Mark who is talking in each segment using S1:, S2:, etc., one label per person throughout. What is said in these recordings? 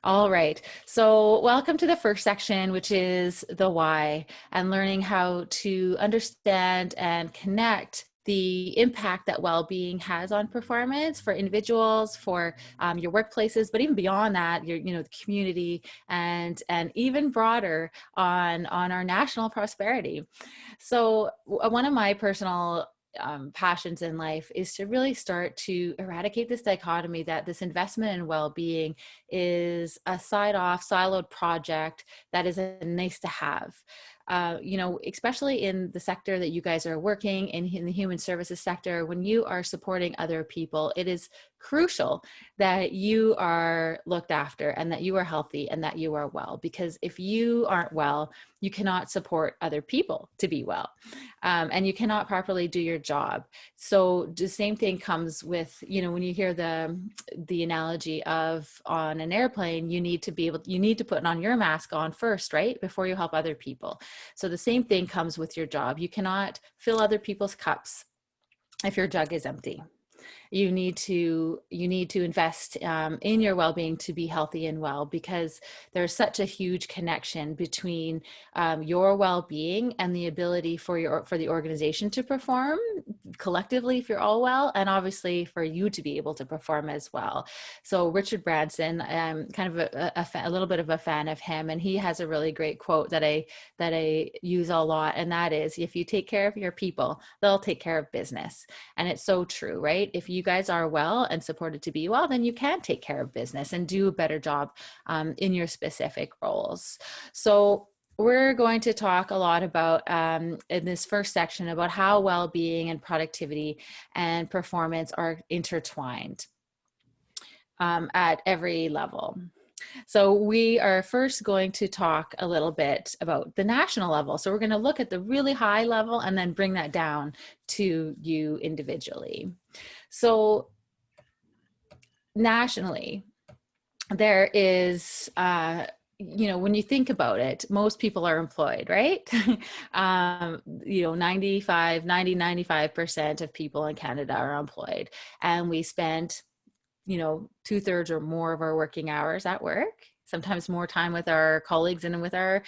S1: All right. So, welcome to the first section, which is the why, and learning how to understand and connect the impact that well-being has on performance for individuals, for your workplaces, but even beyond that, the community, and even broader on our national prosperity. So, one of my personal passions in life is to really start to eradicate this dichotomy that this investment in well-being is a side-off, siloed project that is a nice to have. Especially in the sector that you guys are working in the human services sector, when you are supporting other people, it is crucial that you are looked after and that you are healthy and that you are well. Because if you aren't well, you cannot support other people to be well, and you cannot properly do your job. So the same thing comes with, when you hear the analogy of on an airplane, you need to put on your mask on first, right, before you help other people. So the same thing comes with your job. You cannot fill other people's cups if your jug is empty. You need to invest in your well-being to be healthy and well, because there's such a huge connection between your well-being and the ability for the organization to perform collectively if you're all well, and obviously for you to be able to perform as well. So Richard Branson, I'm kind of a little bit of a fan of him, and he has a really great quote that I use a lot, and that is, if you take care of your people, they'll take care of business. And it's so true, right? If you guys are well and supported to be well, then you can take care of business and do a better job in your specific roles. So we're going to talk a lot about, in this first section, about how well-being and productivity and performance are intertwined at every level. So we are first going to talk a little bit about the national level. So we're going to look at the really high level and then bring that down to you individually. So nationally, there is, when you think about it, most people are employed, right? 95% of people in Canada are employed, and we spend 2/3 or more of our working hours at work, sometimes more time with our colleagues and with our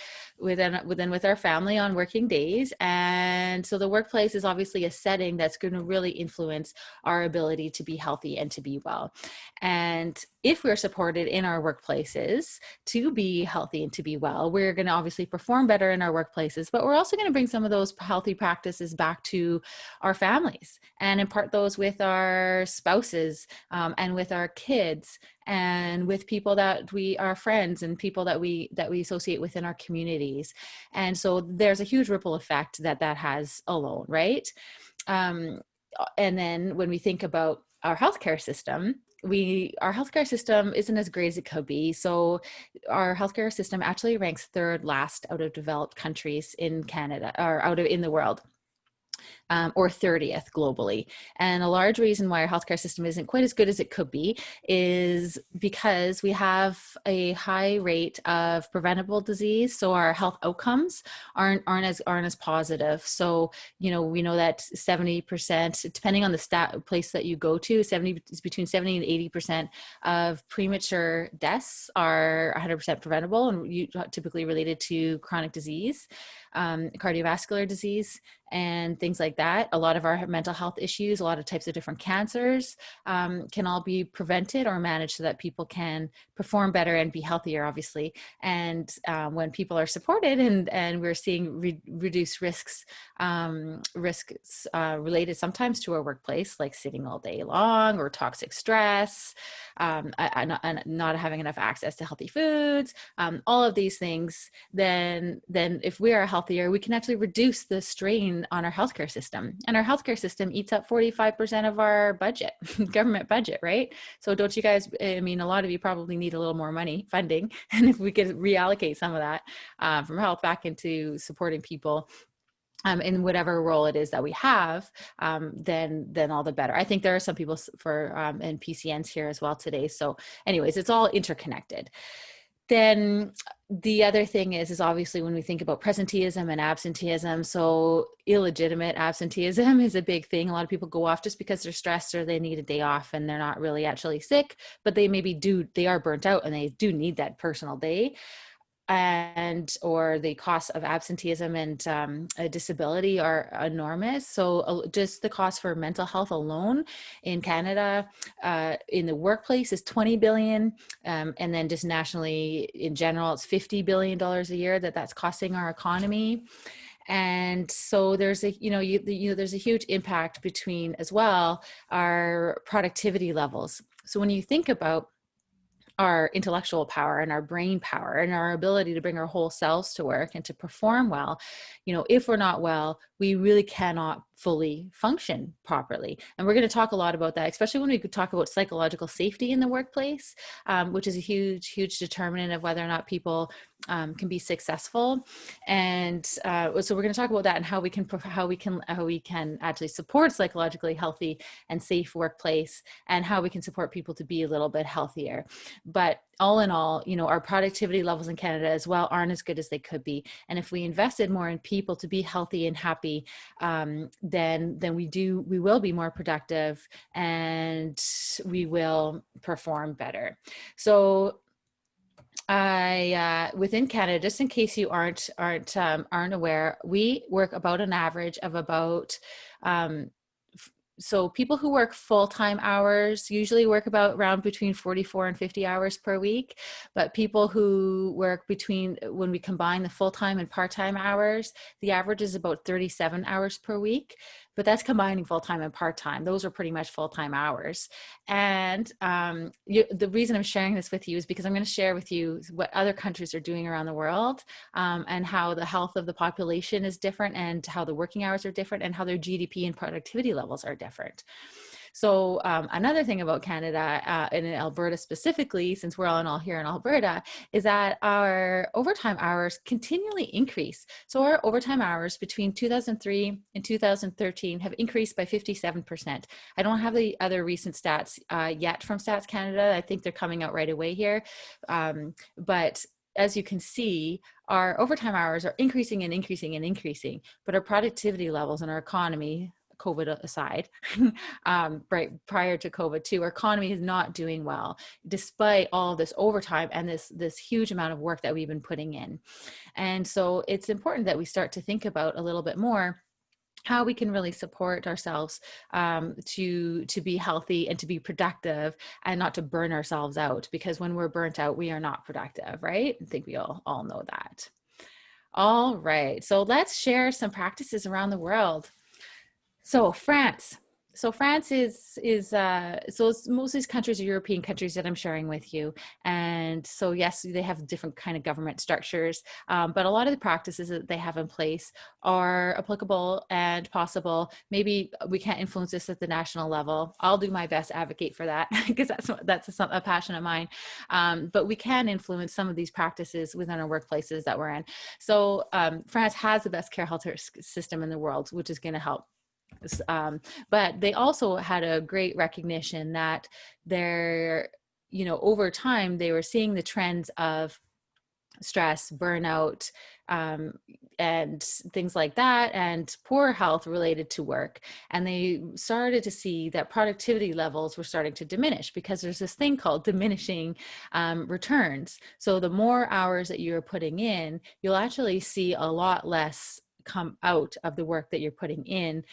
S1: family on working days. And so the workplace is obviously a setting that's going to really influence our ability to be healthy and to be well. And if we're supported in our workplaces to be healthy and to be well, we're going to obviously perform better in our workplaces, but we're also going to bring some of those healthy practices back to our families and impart those with our spouses, and with our kids, and with people that we are friends and people that we associate with in our communities. And so there's a huge ripple effect that has alone, right? And then when we think about our healthcare system, our healthcare system isn't as great as it could be. So our healthcare system actually ranks third last out of developed countries in Canada, or in the world. Or 30th globally. And a large reason why our healthcare system isn't quite as good as it could be is because we have a high rate of preventable disease. So our health outcomes aren't as positive. So, we know that 70%, depending on the place that you go to, between 70 and 80% of premature deaths are 100% preventable, and typically related to chronic disease, cardiovascular disease, and things like that. A lot of our mental health issues, a lot of types of different cancers, can all be prevented or managed so that people can perform better and be healthier, obviously. And when people are supported, and we're seeing reduced risks related sometimes to our workplace, like sitting all day long or toxic stress, and not having enough access to healthy foods, all of these things, then if we are healthier, we can actually reduce the strain on our healthcare system. And our healthcare system eats up 45% of our budget, government budget, right? So don't you guys, a lot of you probably need a little more funding. And if we could reallocate some of that from health back into supporting people in whatever role it is that we have, then all the better. I think there are some people and PCNs here as well today. So anyways, it's all interconnected. Then the other thing is obviously when we think about presenteeism and absenteeism, so illegitimate absenteeism is a big thing. A lot of people go off just because they're stressed or they need a day off and they're not really actually sick, but they they are burnt out and they do need that personal day. And or the costs of absenteeism and a disability are enormous. So just the cost for mental health alone in Canada in the workplace is 20 billion, and then just nationally in general it's $50 billion a year that's costing our economy. And so there's a there's a huge impact between as well our productivity levels. So when you think about our intellectual power and our brain power and our ability to bring our whole selves to work and to perform well, if we're not well, we really cannot fully function properly. And we're going to talk a lot about that, especially when we could talk about psychological safety in the workplace, which is a huge determinant of whether or not people can be successful. And so we're going to talk about that and how we can actually support psychologically healthy and safe workplace, and how we can support people to be a little bit healthier. But all in all, our productivity levels in Canada as well aren't as good as they could be. And if we invested more in people to be healthy and happy, then we will be more productive and we will perform better. So within Canada, just in case you aren't aware, we work about an average of about so people who work full-time hours usually work around between 44 and 50 hours per week. But people who work when we combine the full-time and part-time hours, the average is about 37 hours per week. But that's combining full-time and part-time. Those are pretty much full-time hours. And the reason I'm sharing this with you is because I'm going to share with you what other countries are doing around the world, and how the health of the population is different, and how the working hours are different, and how their GDP and productivity levels are different. So another thing about Canada, and in Alberta specifically, since we're all here in Alberta, is that our overtime hours continually increase. So our overtime hours between 2003 and 2013 have increased by 57%. I don't have the other recent stats yet from Stats Canada. I think they're coming out right away here. But as you can see, our overtime hours are increasing and increasing and increasing, but our productivity levels in our economy, COVID aside, right prior to COVID too, our economy is not doing well, despite all this overtime and this huge amount of work that we've been putting in. And so it's important that we start to think about a little bit more how we can really support ourselves to be healthy and to be productive, and not to burn ourselves out, because when we're burnt out, we are not productive, right? I think we all know that. All right, so let's share some practices around the world. So France. So France is so it's most of these countries are European countries that I'm sharing with you. And so yes, they have different kind of government structures, but a lot of the practices that they have in place are applicable and possible. Maybe we can't influence this at the national level. I'll do my best to advocate for that because that's a passion of mine. But we can influence some of these practices within our workplaces that we're in. So France has the best care health system in the world, which is going to help. But they also had a great recognition that over time, they were seeing the trends of stress, burnout, and things like that, and poor health related to work. And they started to see that productivity levels were starting to diminish, because there's this thing called diminishing returns. So the more hours that you're putting in, you'll actually see a lot less come out of the work that you're putting in,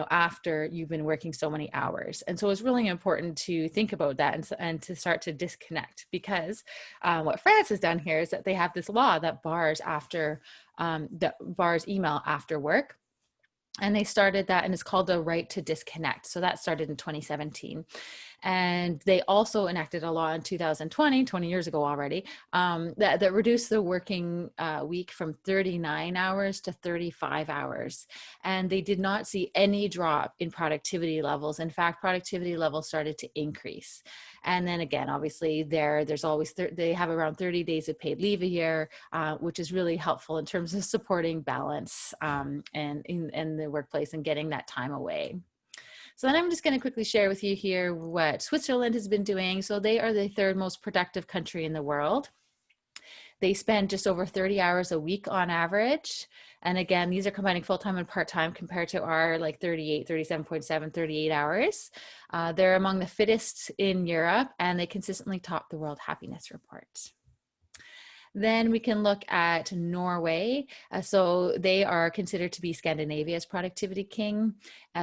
S1: after you've been working so many hours. And so it's really important to think about that and to start to disconnect, because what France has done here is that they have this law that bars email after work. And they started that, and it's called the right to disconnect. So that started in 2017. And they also enacted a law in 2020, 20 years ago already, that reduced the working week from 39 hours to 35 hours. And they did not see any drop in productivity levels. In fact, productivity levels started to increase. And then again, obviously there's always, they have around 30 days of paid leave a year, which is really helpful in terms of supporting balance and in the workplace and getting that time away. So then I'm just going to quickly share with you here what Switzerland has been doing. So they are the third most productive country in the world. They spend just over 30 hours a week on average. And again, these are combining full-time and part-time compared to our like 38, 37.7, 38 hours. They're among the fittest in Europe, and they consistently top the World Happiness Report. Then we can look at Norway. So they are considered to be Scandinavia's productivity king.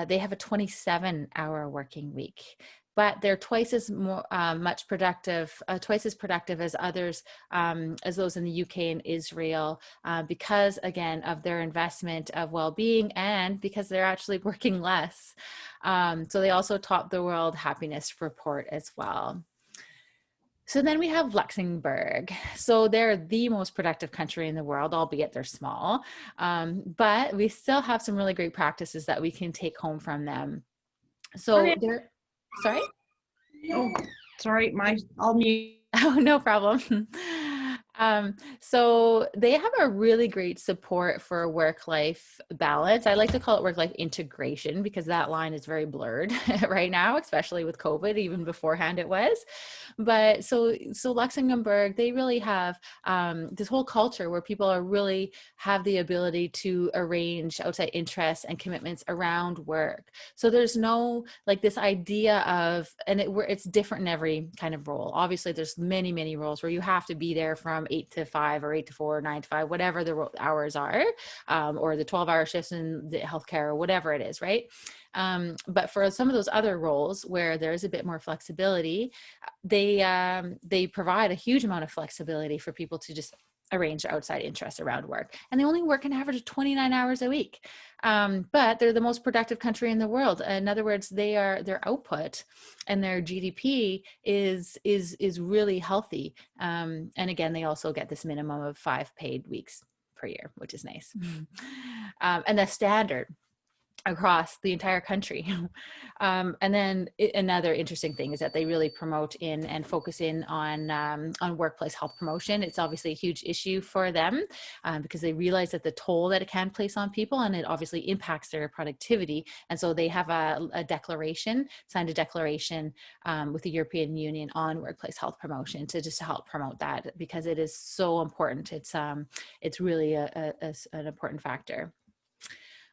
S1: They have a 27-hour working week, but they're twice as productive as others, as those in the UK and Israel, because again of their investment of well-being and because they're actually working less. So they also top the World Happiness Report as well. So then we have Luxembourg. So they're the most productive country in the world, albeit they're small. But we still have some really great practices that we can take home from them. So they're, sorry?
S2: Oh, sorry, I'll mute.
S1: Oh, no problem. So they have a really great support for work-life balance. I like to call it work-life integration because that line is very blurred right now, especially with COVID. Even beforehand it was. But so Luxembourg, they really have this whole culture where people are really have the ability to arrange outside interests and commitments around work. So there's no like this idea of, and it's different in every kind of role. Obviously, there's many roles where you have to be there from 8 to 5 or 8 to 4 or 9 to 5, whatever the hours are, or the 12-hour shifts in the healthcare or whatever it is, right? But for some of those other roles where there's a bit more flexibility, they provide a huge amount of flexibility for people to just arrange their outside interests around work. And they only work an average of 29 hours a week. But they're the most productive country in the world. In other words, their output and their GDP is really healthy. And again, they also get this minimum of 5 paid weeks per year, which is nice. And the standard across the entire country. And then another interesting thing is that they really promote in and focus in on workplace health promotion. It's obviously a huge issue for them because they realize that the toll that it can place on people, and it obviously impacts their productivity. And so they have signed a declaration with the European Union on workplace health promotion to just help promote that because it is so important. It's really an important factor.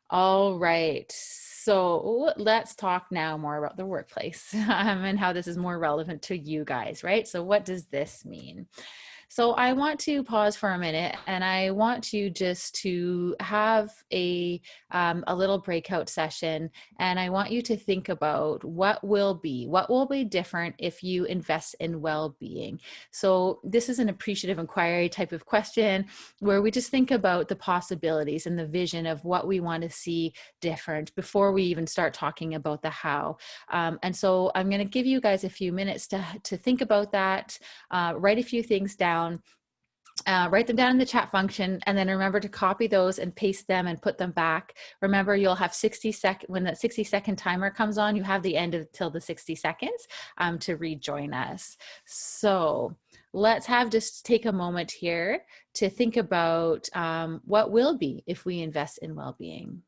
S1: All right, so let's talk now more about the workplace and how this is more relevant to you guys, right? So what does this mean? So I want to pause for a minute, and I want you just to have a little breakout session, and I want you to think about what will be different if you invest in well-being. So this is an appreciative inquiry type of question where we just think about the possibilities and the vision of what we want to see different before we even start talking about the how. And so I'm going to give you guys a few minutes to think about that, write a few things down. Write them down in the chat function, and then remember to copy those and paste them and put them back. Remember, you'll have 60 seconds. When that 60-second timer comes on, you have the end till the 60 seconds to rejoin us. So let's just take a moment here to think about what will be if we invest in well-being.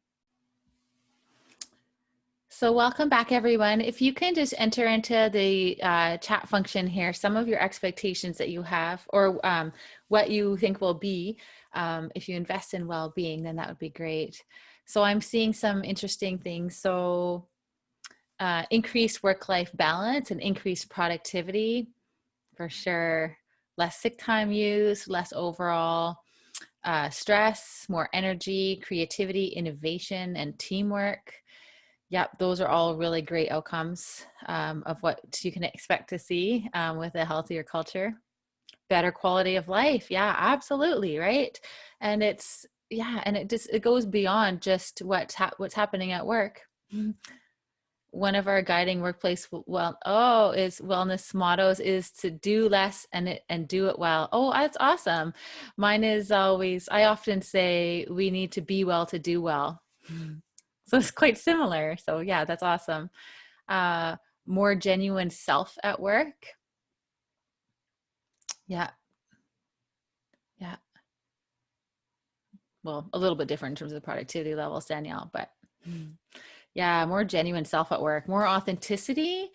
S1: So welcome back, everyone. If you can just enter into the chat function here some of your expectations that you have, or what you think will be if you invest in well-being, then that would be great. So I'm seeing some interesting things. So increased work-life balance and increased productivity, for sure. Less sick time use, less overall stress, more energy, creativity, innovation, and teamwork. Yep, those are all really great outcomes of what you can expect to see with a healthier culture. Better quality of life. Yeah, absolutely. Right. And it goes beyond just what's happening at work. One of our guiding workplace wellness mottos is to do less and do it well. Oh, that's awesome. Mine is always, I often say we need to be well to do well. So it's quite similar. So yeah, that's awesome. More genuine self at work. Yeah. Yeah. Well, a little bit different in terms of the productivity levels, Danielle, but Yeah, more genuine self at work, more authenticity,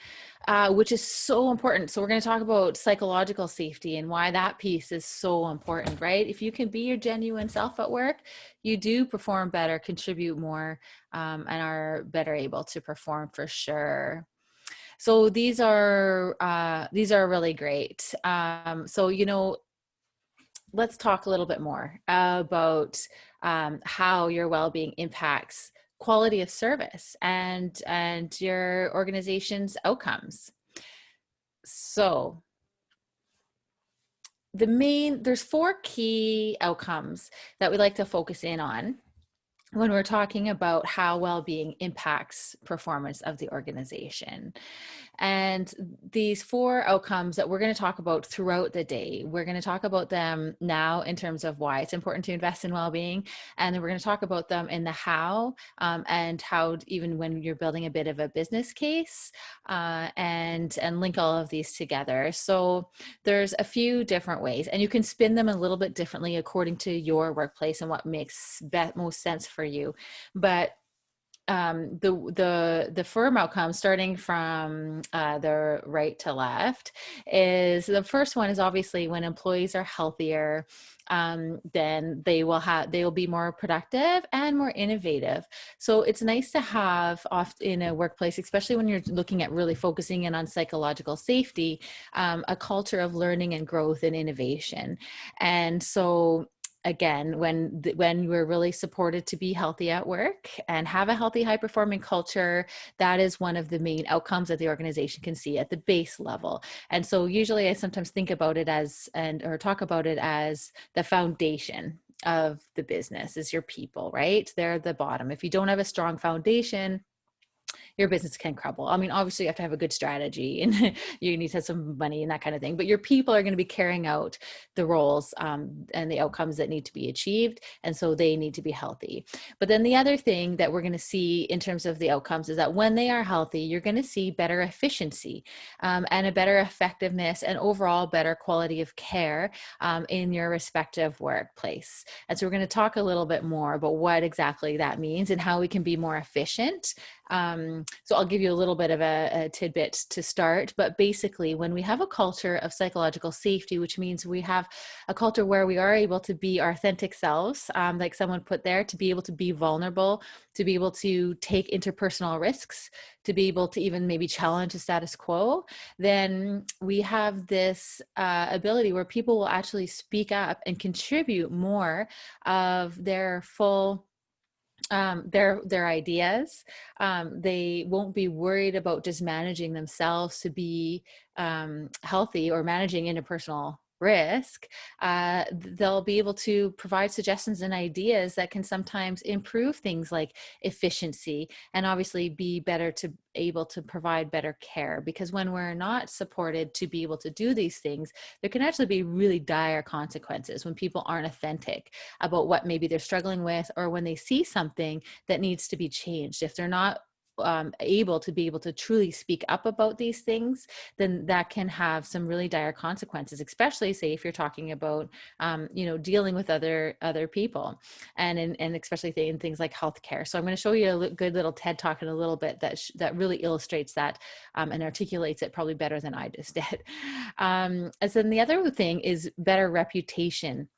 S1: which is so important. So we're going to talk about psychological safety and why that piece is so important, right? If you can be your genuine self at work, you do perform better, contribute more, and are better able to perform for sure. So these are really great. So let's talk a little bit more about how your well-being impacts quality of service and your organization's outcomes. So there's four key outcomes that we like to focus in on when we're talking about how well-being impacts performance of the organization. And these four outcomes that we're going to talk about throughout the day, we're going to talk about them now in terms of why it's important to invest in well-being. And then we're going to talk about them in the how, and how even when you're building a bit of a business case, and link all of these together. So there's a few different ways, and you can spin them a little bit differently according to your workplace and what makes most sense for you. But the firm outcome, starting from the right to left, is the first one is obviously when employees are healthier, then they will be more productive and more innovative. So it's nice to have in a workplace, especially when you're looking at really focusing in on psychological safety, a culture of learning and growth and innovation. And so again, when we're really supported to be healthy at work and have a healthy, high performing culture, that is one of the main outcomes that the organization can see at the base level. And so usually I sometimes think about it or talk about it as the foundation of the business is your people, right? They're the bottom. If you don't have a strong foundation, your business can crumble. I mean, obviously you have to have a good strategy and you need to have some money and that kind of thing, but your people are going to be carrying out the roles, and the outcomes that need to be achieved. And so they need to be healthy. But then the other thing that we're going to see in terms of the outcomes is that when they are healthy, you're going to see better efficiency, and a better effectiveness and overall better quality of care, in your respective workplace. And so we're going to talk a little bit more about what exactly that means and how we can be more efficient. So I'll give you a little bit of a tidbit to start, but basically when we have a culture of psychological safety, which means we have a culture where we are able to be our authentic selves, like someone put there, to be able to be vulnerable, to be able to take interpersonal risks, to be able to even maybe challenge the status quo, then we have this ability where people will actually speak up and contribute more of their full their ideas. They won't be worried about just managing themselves to be healthy or managing interpersonal risk. They'll be able to provide suggestions and ideas that can sometimes improve things like efficiency, and obviously be better to able to provide better care. Because when we're not supported to be able to do these things, there can actually be really dire consequences when people aren't authentic about what maybe they're struggling with, or when they see something that needs to be changed. If they're not able to truly speak up about these things, then that can have some really dire consequences, especially say if you're talking about dealing with other people, and especially in things like healthcare. So I'm going to show you a good little TED talk in a little bit that really illustrates that, and articulates it probably better than I just did. And then the other thing is better reputation.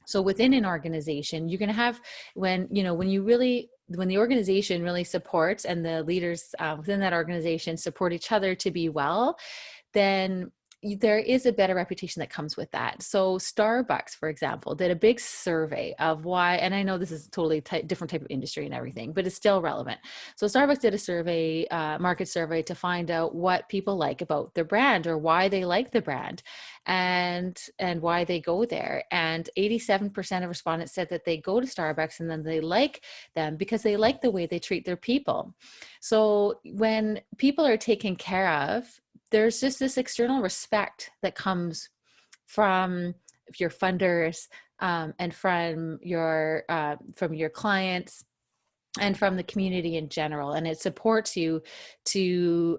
S1: So within an organization, you're going to have when the organization really supports, and the leaders within that organization support each other to be well, then there is a better reputation that comes with that. So Starbucks, for example, did a big survey of why, and I know this is totally different type of industry and everything, but it's still relevant. So Starbucks did a survey, market survey, to find out what people like about their brand, or why they like the brand, and why they go there. And 87% of respondents said that they go to Starbucks and then they like them because they like the way they treat their people. So when people are taken care of, there's just this external respect that comes from your funders, and from your clients, and from the community in general, and it supports you to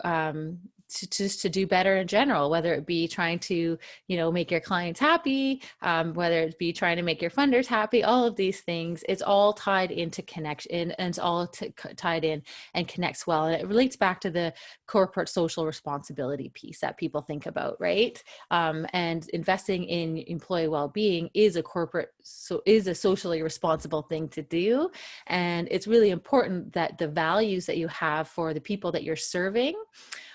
S1: just to do better in general, whether it be trying to, make your clients happy, whether it be trying to make your funders happy, all of these things, it's all tied into connection, and it's all tied in and connects well. And it relates back to the corporate social responsibility piece that people think about, right? And investing in employee well-being is a socially responsible thing to do. And it's really important that the values that you have for the people that you're serving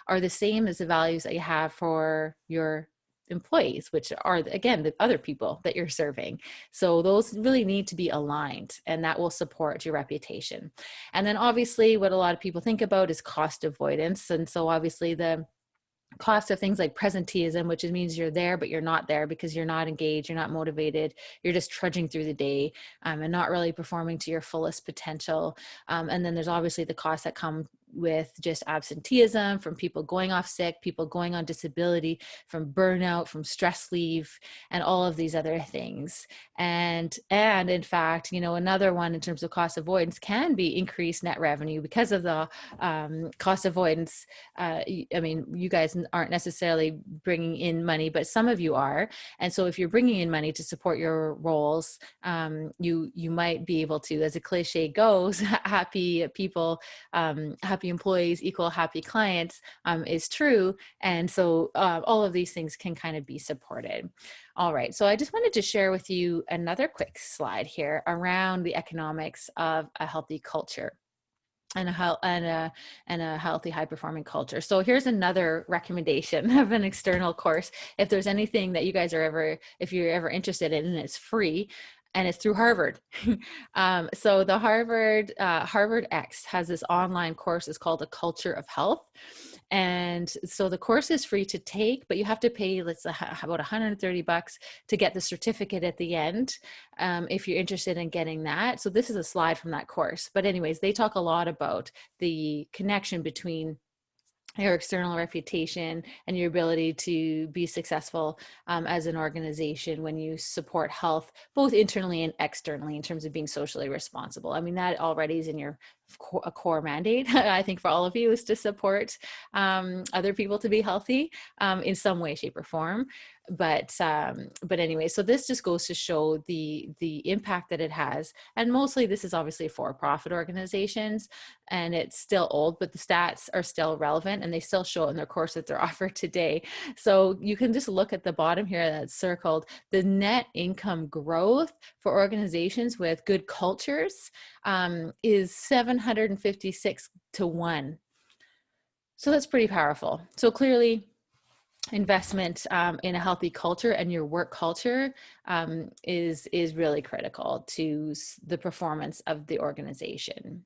S1: are the same as the values that you have for your employees, which are, again, the other people that you're serving. So those really need to be aligned, and that will support your reputation. And then obviously what a lot of people think about is cost avoidance. And so obviously the cost of things like presenteeism, which means you're there but you're not there because you're not engaged, you're not motivated, you're just trudging through the day, and not really performing to your fullest potential. And then there's obviously the costs that come with just absenteeism, from people going off sick, people going on disability, from burnout, from stress leave, and all of these other things. And in fact, another one in terms of cost avoidance can be increased net revenue because of the cost avoidance. You guys aren't necessarily bringing in money, but some of you are. And so if you're bringing in money to support your roles, you might be able to, as a cliche goes, happy people, happy employees equal happy clients, is true. And so all of these things can kind of be supported. All right, so I just wanted to share with you another quick slide here around the economics of a healthy culture and a healthy, high-performing culture. So here's another recommendation of an external course. If there's anything that you guys if you're ever interested in, and it's free, and it's through Harvard. So the Harvard X has this online course. It's called The Culture of Health. And so the course is free to take, but you have to pay about $130 to get the certificate at the end, if you're interested in getting that. So this is a slide from that course. But anyways, they talk a lot about the connection between your external reputation and your ability to be successful as an organization when you support health, both internally and externally, in terms of being socially responsible. I mean, that already is in a core mandate, I think, for all of you, is to support other people to be healthy in some way, shape, or form. But anyway, so this just goes to show the impact that it has. And mostly this is obviously for-profit organizations, and it's still old, but the stats are still relevant, and they still show it in their course that they're offered today. So you can just look at the bottom here that's circled. The net income growth for organizations with good cultures is 756 to 1. So that's pretty powerful. So clearly, investment in a healthy culture and your work culture is really critical to the performance of the organization.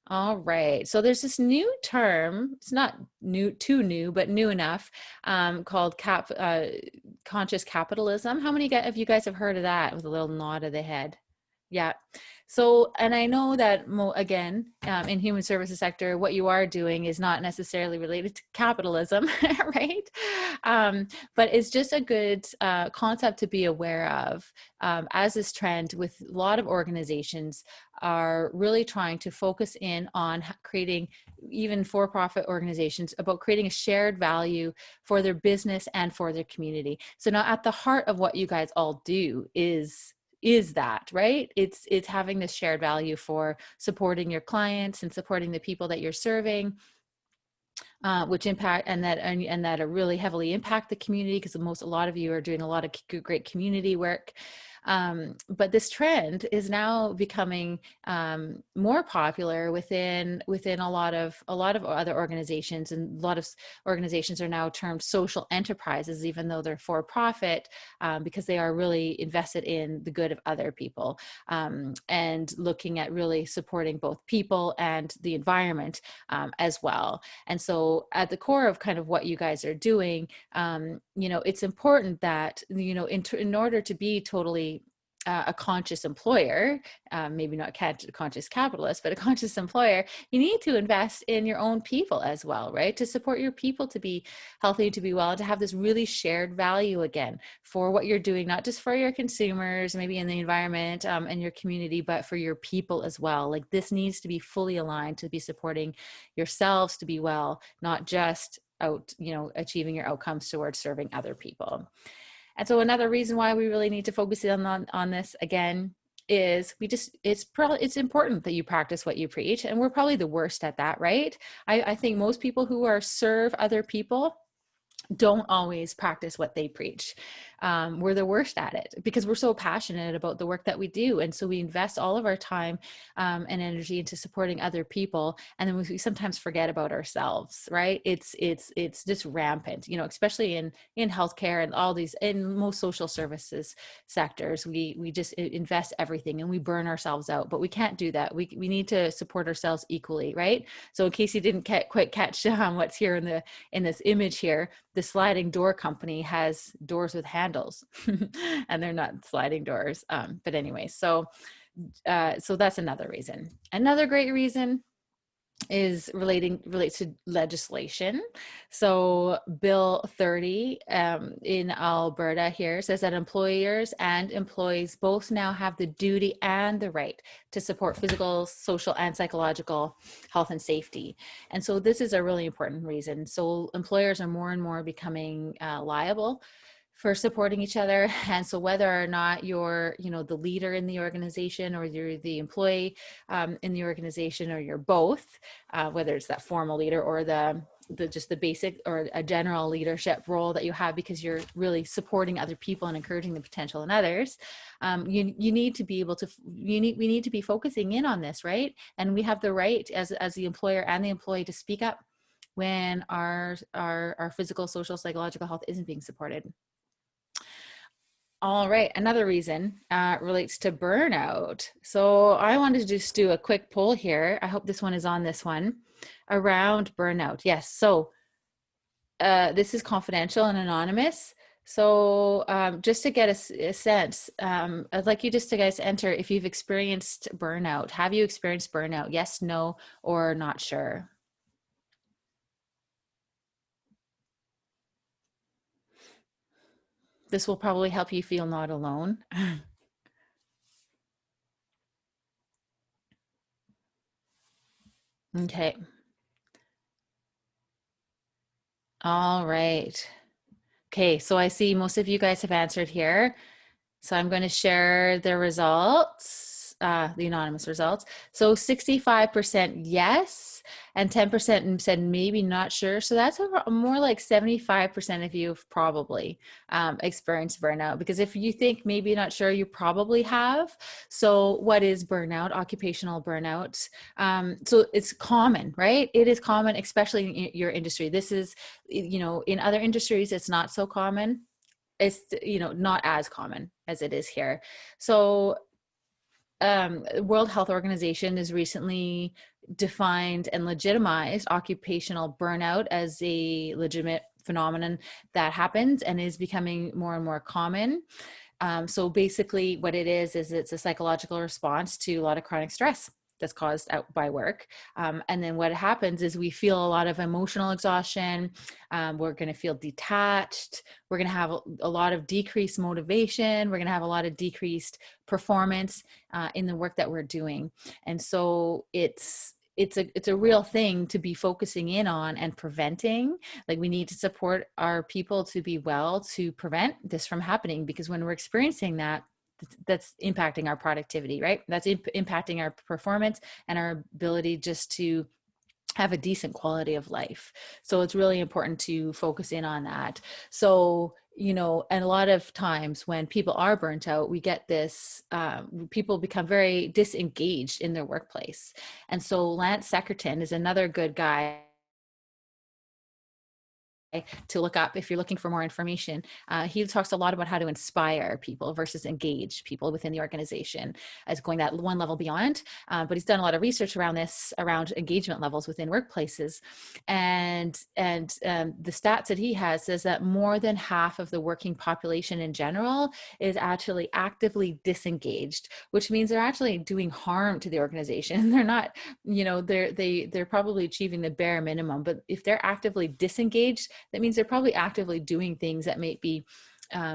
S1: All right, so there's this new term, it's not too new, but new enough, called conscious capitalism. How many of you guys have heard of that, with a little nod of the head? Yeah. So, and I know that again, in human services sector, what you are doing is not necessarily related to capitalism, right? But it's just a good concept to be aware of, as this trend with a lot of organizations are really trying to focus in on creating, even for-profit organizations, about creating a shared value for their business and for their community. So now at the heart of what you guys all do is that, right? It's having this shared value for supporting your clients and supporting the people that you're serving, which impact and that really heavily impact the community, because a lot of you are doing a lot of great community work. But this trend is now becoming more popular within a lot of other organizations, and a lot of organizations are now termed social enterprises, even though they're for profit, because they are really invested in the good of other people, and looking at really supporting both people and the environment as well. And so at the core of kind of what you guys are doing, it's important that, in order to be totally a conscious employer, maybe not conscious capitalist, but a conscious employer, you need to invest in your own people as well, right? To support your people to be healthy, to be well, and to have this really shared value again for what you're doing, not just for your consumers, maybe in the environment and your community, but for your people as well. Like this needs to be fully aligned to be supporting yourselves to be well, not just achieving your outcomes towards serving other people. And so another reason why we really need to focus on this again is it's important that you practice what you preach, and we're probably the worst at that, right? I think most people who serve other people don't always practice what they preach. We're the worst at it because we're so passionate about the work that we do. And so we invest all of our time and energy into supporting other people. And then we sometimes forget about ourselves, right? It's just rampant, especially in healthcare and all these, in most social services sectors, we just invest everything and we burn ourselves out, but we can't do that. We need to support ourselves equally, right? So in case you didn't quite catch what's here in this image here, the sliding door company has doors with handles and they're not sliding doors. But anyway, so that's another reason. Another great reason relates to legislation. So Bill 30 in Alberta here says that employers and employees both now have the duty and the right to support physical, social, and psychological health and safety. And so this is a really important reason. So employers are more and more becoming liable for supporting each other. And so whether or not you're, the leader in the organization or you're the employee in the organization, or you're both, whether it's that formal leader or just the basic or a general leadership role that you have because you're really supporting other people and encouraging the potential in others, you need to be able to, we need to be focusing in on this, right? And we have the right as the employer and the employee to speak up when our physical, social, psychological health isn't being supported. All right, another reason relates to burnout. So I wanted to just do a quick poll here. I hope this one is on this one around burnout. Yes, so this is confidential and anonymous. So just to get a sense, I'd like you just to guys enter if you've experienced burnout. Have you experienced burnout? Yes, no, or not sure. This will probably help you feel not alone. Okay. All right. Okay, so I see most of you guys have answered here. So I'm going to share the results, the anonymous results. So 65% yes, and 10% said maybe not sure. So that's more like 75% of you have probably experienced burnout, because if you think maybe not sure, you probably have. So what is burnout? Occupational burnout. So it's common, right? It is common, especially in your industry. This is, in other industries, it's not so common. It's not as common as it is here. So World Health Organization has recently defined and legitimized occupational burnout as a legitimate phenomenon that happens and is becoming more and more common. So basically what it is it's a psychological response to a lot of chronic stress that's caused out by work. And then what happens is we feel a lot of emotional exhaustion. We're going to feel detached. We're going to have a lot of decreased motivation. We're going to have a lot of decreased performance in the work that we're doing. And so it's a real thing to be focusing in on and preventing. Like, we need to support our people to be well, to prevent this from happening, because when we're experiencing that, that's impacting our productivity, right? That's impacting our performance and our ability just to have a decent quality of life. So it's really important to focus in on that. So, and a lot of times when people are burnt out, we get this, people become very disengaged in their workplace. And so Lance Seckerton is another good guy to look up if you're looking for more information. He talks a lot about how to inspire people versus engage people within the organization, as going that one level beyond. But he's done a lot of research around this, around engagement levels within workplaces. And the stats that he has says that more than half of the working population in general is actually actively disengaged, which means they're actually doing harm to the organization. They're not, they're probably achieving the bare minimum, but if they're actively disengaged, that means they're probably actively doing things that may be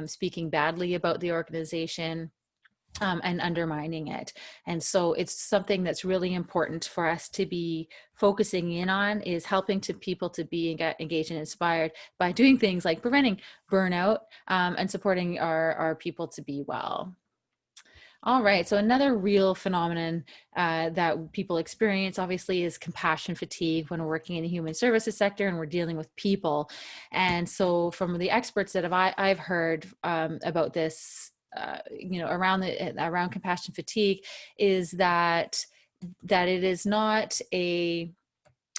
S1: speaking badly about the organization, and undermining it. And so it's something that's really important for us to be focusing in on, is helping people to be engaged and inspired by doing things like preventing burnout, and supporting our people to be well. All right, so another real phenomenon that people experience, obviously, is compassion fatigue when we're working in the human services sector and we're dealing with people. And so from the experts that I've heard about this, around compassion fatigue, is that it is not a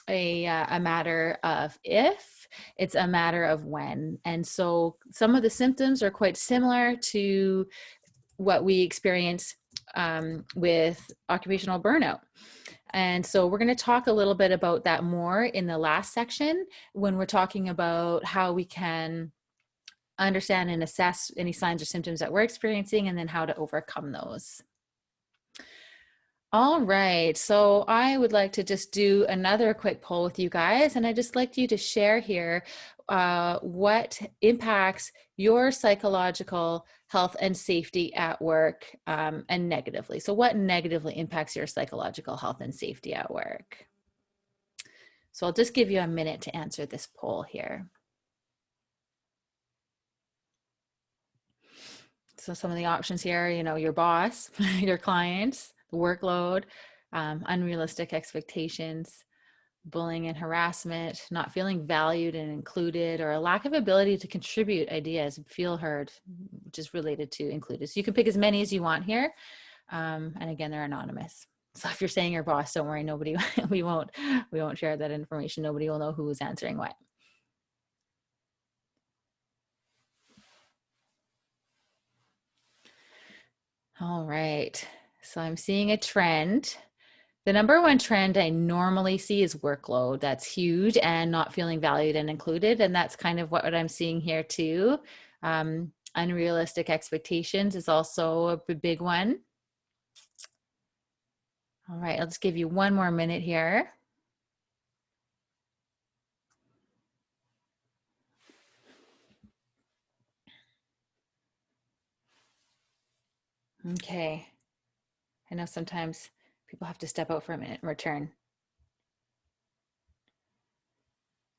S1: matter of if, it's a matter of when. And so some of the symptoms are quite similar to what we experience with occupational burnout. And so we're going to talk a little bit about that more in the last section, when we're talking about how we can understand and assess any signs or symptoms that we're experiencing, and then how to overcome those. All right, so I would like to just do another quick poll with you guys, and I'd just like you to share here what impacts your psychological health and safety at work, and negatively. So what negatively impacts your psychological health and safety at work? So I'll just give you a minute to answer this poll here. So some of the options here, your boss, your clients, the workload, unrealistic expectations, bullying and harassment, not feeling valued and included, or a lack of ability to contribute ideas, feel heard, which is related to included. So you can pick as many as you want here. And again, they're anonymous. So if you're saying your boss, don't worry, nobody, we won't share that information. Nobody will know who is answering what. All right, so I'm seeing a trend. The number one trend I normally see is workload. That's huge, and not feeling valued and included. And that's kind of what I'm seeing here too. Unrealistic expectations is also a big one. All right, I'll just give you one more minute here. Okay. I know sometimes people have to step out for a minute and return.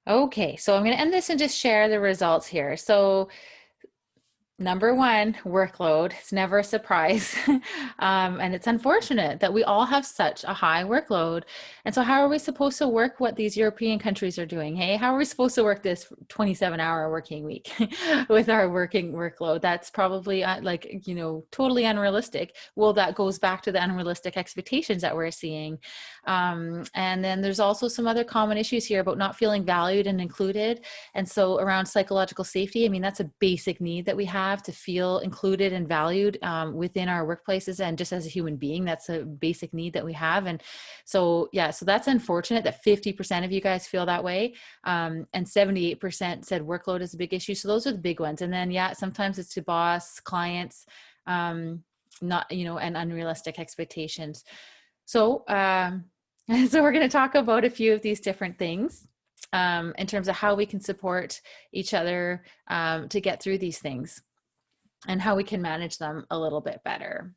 S1: Okay, so I'm going to end this and just share the results here. So number one, workload. It's never a surprise. And it's unfortunate that we all have such a high workload. And so how are we supposed to work what these European countries are doing? Hey, how are we supposed to work this 27-hour working week with our working workload? That's probably totally unrealistic. Well, that goes back to the unrealistic expectations that we're seeing. And then there's also some other common issues here about not feeling valued and included. And so around psychological safety, I mean, that's a basic need that we have, to feel included and valued within our workplaces, and just as a human being, that's a basic need that we have. And so so that's unfortunate that 50% of you guys feel that way, and 78% said workload is a big issue. So those are the big ones. And then sometimes it's to boss, clients, and unrealistic expectations. So so we're going to talk about a few of these different things in terms of how we can support each other to get through these things, and how we can manage them a little bit better.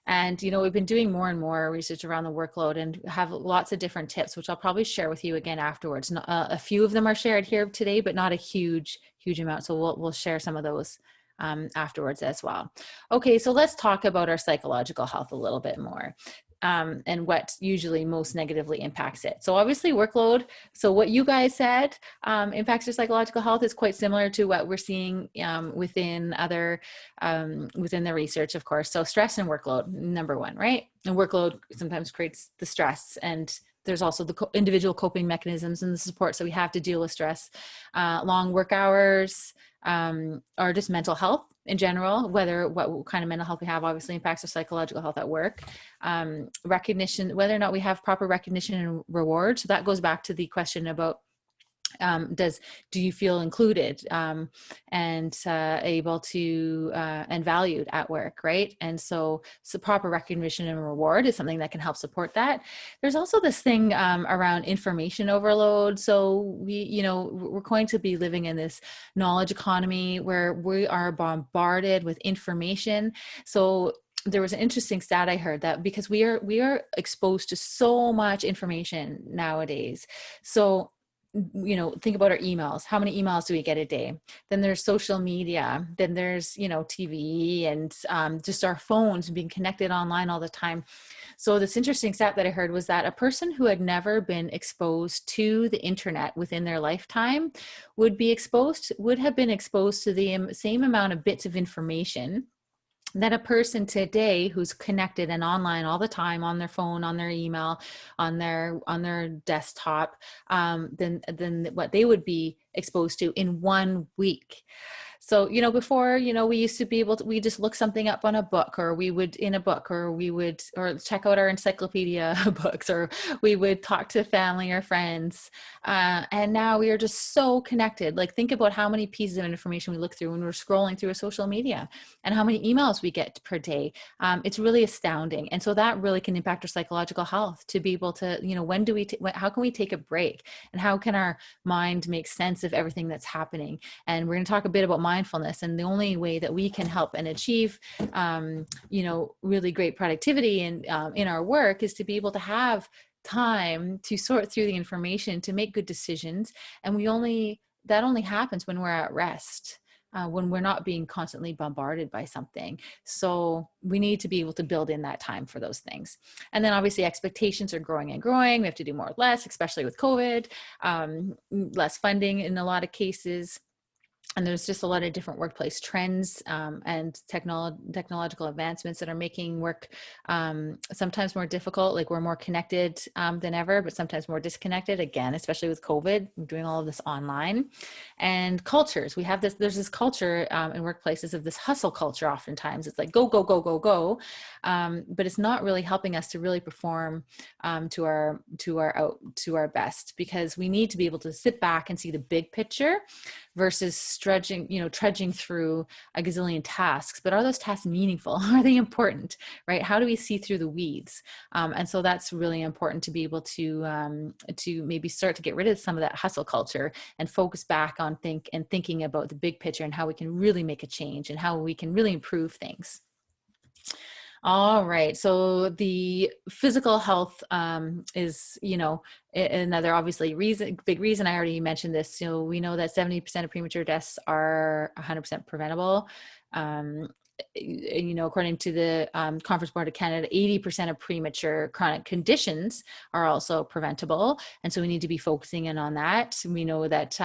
S1: And, we've been doing more and more research around the workload, and have lots of different tips, which I'll probably share with you again afterwards. A few of them are shared here today, but not a huge amount. So we'll share some of those afterwards as well. Okay, so let's talk about our psychological health a little bit more. And what usually most negatively impacts it. So obviously workload. So what you guys said impacts your psychological health is quite similar to what we're seeing within the research, of course. So stress and workload, number one, right? And workload sometimes creates the stress and there's also the individual coping mechanisms and the supports that we have to deal with stress, long work hours, or just mental health in general, what kind of mental health we have obviously impacts our psychological health at work, recognition, whether or not we have proper recognition and reward. So that goes back to the question about do you feel included and able to and valued at work, right? And so proper recognition and reward is something that can help support that. There's also this thing around information overload. So we're going to be living in this knowledge economy where we are bombarded with information. So there was an interesting stat I heard that because we are exposed to so much information nowadays. So think about our emails. How many emails do we get a day? Then there's social media. Then there's, TV and just our phones being connected online all the time. So this interesting stat that I heard was that a person who had never been exposed to the internet within their lifetime would have been exposed to the same amount of bits of information that a person today who's connected and online all the time on their phone, on their email, on their desktop, than what they would be exposed to in 1 week. So, before, we used to be able to, we just look something up on a book, or we would check out our encyclopedia books, or we would talk to family or friends. And now we are just so connected. Like, think about how many pieces of information we look through when we're scrolling through a social media, and how many emails we get per day. It's really astounding. And so that really can impact our psychological health, to be able to, how can we take a break, and how can our mind make sense of everything that's happening? And we're going to talk a bit about mindfulness, and the only way that we can help and achieve really great productivity in our work is to be able to have time to sort through the information, to make good decisions. And that only happens when we're at rest, when we're not being constantly bombarded by something. So we need to be able to build in that time for those things. And then obviously expectations are growing and growing. We have to do more with less, especially with COVID, less funding in a lot of cases. And there's just a lot of different workplace trends and technological advancements that are making work sometimes more difficult. Like, we're more connected than ever, but sometimes more disconnected, again, especially with COVID, we're doing all of this online. And cultures, there's this culture in workplaces of this hustle culture. Oftentimes it's like, go, go, go, go, go. But it's not really helping us to really perform to our best, because we need to be able to sit back and see the big picture versus trudging through a gazillion tasks. But are those tasks meaningful? Are they important, right? How do we see through the weeds? And so that's really important, to be able to maybe start to get rid of some of that hustle culture and focus back on thinking about the big picture, and how we can really make a change, and how we can really improve things. All right. So the physical health is, another obviously big reason. I already mentioned this. So we know that 70% of premature deaths are 100% preventable. According to the Conference Board of Canada, 80% of premature chronic conditions are also preventable. And so we need to be focusing in on that. We know that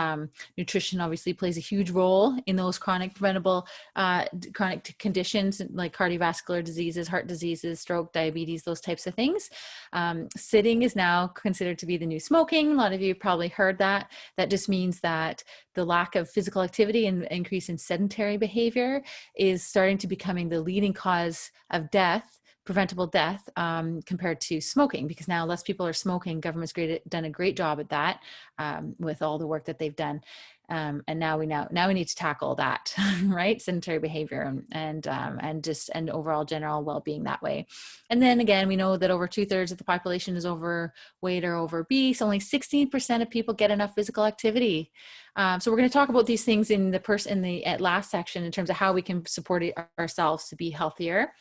S1: nutrition obviously plays a huge role in those chronic preventable chronic conditions, like cardiovascular diseases, heart diseases, stroke, diabetes, those types of things. Sitting is now considered to be the new smoking. A lot of you probably heard that. That just means that the lack of physical activity and increase in sedentary behavior is starting to becoming the leading cause of death, preventable death, compared to smoking, because now less people are smoking. Government's done a great job at that with all the work that they've done. And now we need to tackle that, right? Sedentary behavior and overall general well-being that way. And then again, we know that over 2/3 of the population is overweight or obese. Only 16% of people get enough physical activity. So we're going to talk about these things in the last section, in terms of how we can support ourselves to be healthier.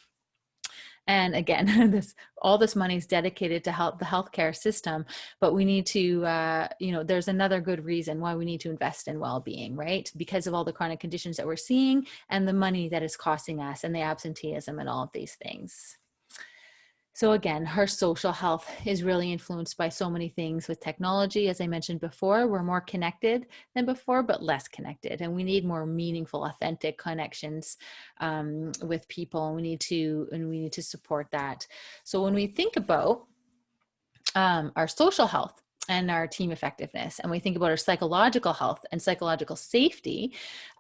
S1: And again, all this money is dedicated to the healthcare system, but we need to, there's another good reason why we need to invest in well-being, right? Because of all the chronic conditions that we're seeing, and the money that is costing us, and the absenteeism, and all of these things. So again, her social health is really influenced by so many things with technology. As I mentioned before, we're more connected than before, but less connected. And we need more meaningful, authentic connections with people. And we need to support that. So when we think about our social health and our team effectiveness, and we think about our psychological health and psychological safety,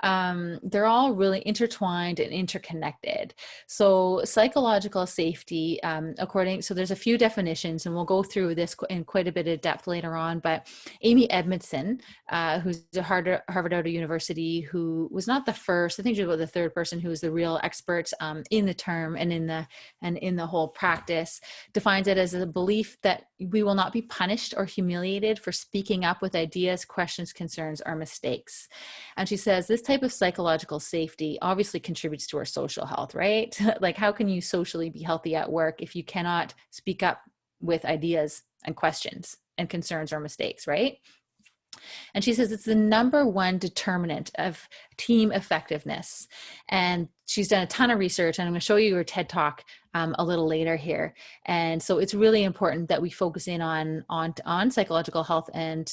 S1: they're all really intertwined and interconnected. So psychological safety, so there's a few definitions, and we'll go through this in quite a bit of depth later on, but Amy Edmondson, who's a Harvard Outer University, who was not the first, I think she was the third person who was the real expert in the term and in the whole practice, defines it as a belief that we will not be punished or humiliated for speaking up with ideas, questions, concerns, or mistakes. And she says this type of psychological safety obviously contributes to our social health, right? Like, how can you socially be healthy at work if you cannot speak up with ideas and questions and concerns or mistakes, right? And she says it's the number one determinant of team effectiveness. And she's done a ton of research, and I'm going to show you her TED Talk a little later here. And so it's really important that we focus in on psychological health and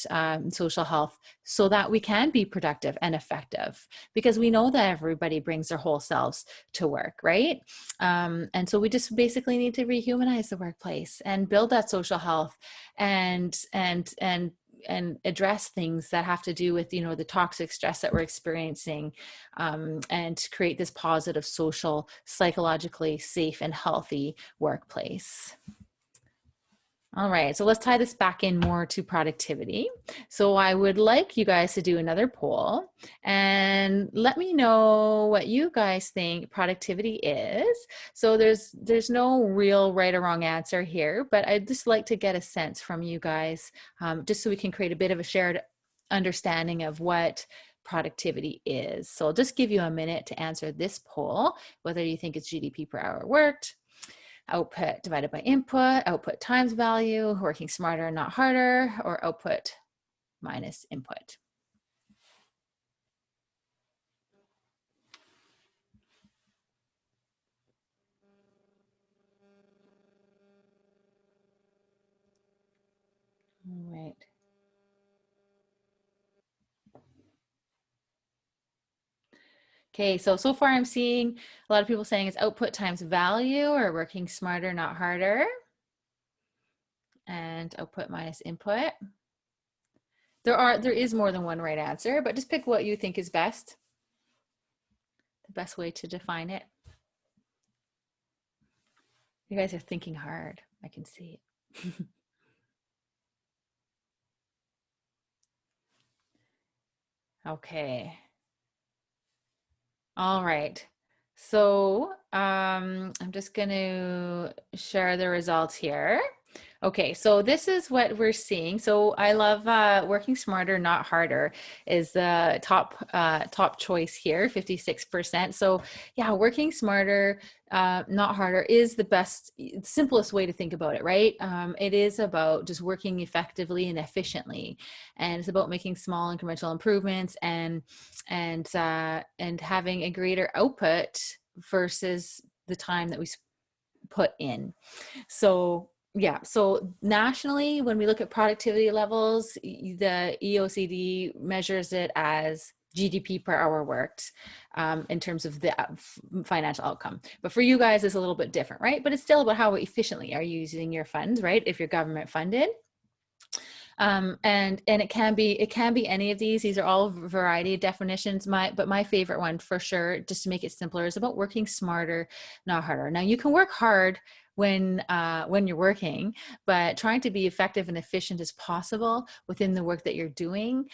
S1: social health so that we can be productive and effective, because we know that everybody brings their whole selves to work, right? And so we just basically need to rehumanize the workplace and build that social health and address things that have to do with, the toxic stress that we're experiencing, and create this positive, social, psychologically safe and healthy workplace. All right, so let's tie this back in more to productivity. So I would like you guys to do another poll and let me know what you guys think productivity is. So there's no real right or wrong answer here, but I'd just like to get a sense from you guys, just so we can create a bit of a shared understanding of what productivity is. So I'll just give you a minute to answer this poll, whether you think it's GDP per hour worked, output divided by input, output times value, working smarter, not harder, or output minus input. All right. Okay, so far I'm seeing a lot of people saying it's output times value, or working smarter, not harder, and output minus input. There is more than one right answer, but just pick what you think is best. The best way to define it. You guys are thinking hard. I can see it. Okay. All right. So I'm just going to share the results here. Okay, so this is what we're seeing. So I love working smarter, not harder is the top choice here, 56%. So yeah, working smarter, not harder is the best, simplest way to think about it, right? It is about just working effectively and efficiently, and it's about making small incremental improvements and having a greater output versus the time that we put in. So yeah, so nationally, when we look at productivity levels, the EOCD measures it as GDP per hour worked, in terms of the financial outcome. But for you guys, it's a little bit different, right? But it's still about how efficiently are you using your funds, right? If you're government funded. And it can be any of these. These are all a variety of definitions. But my favorite one for sure, just to make it simpler, is about working smarter, not harder. Now you can work hard when you're working, but trying to be effective and efficient as possible within the work that you're doing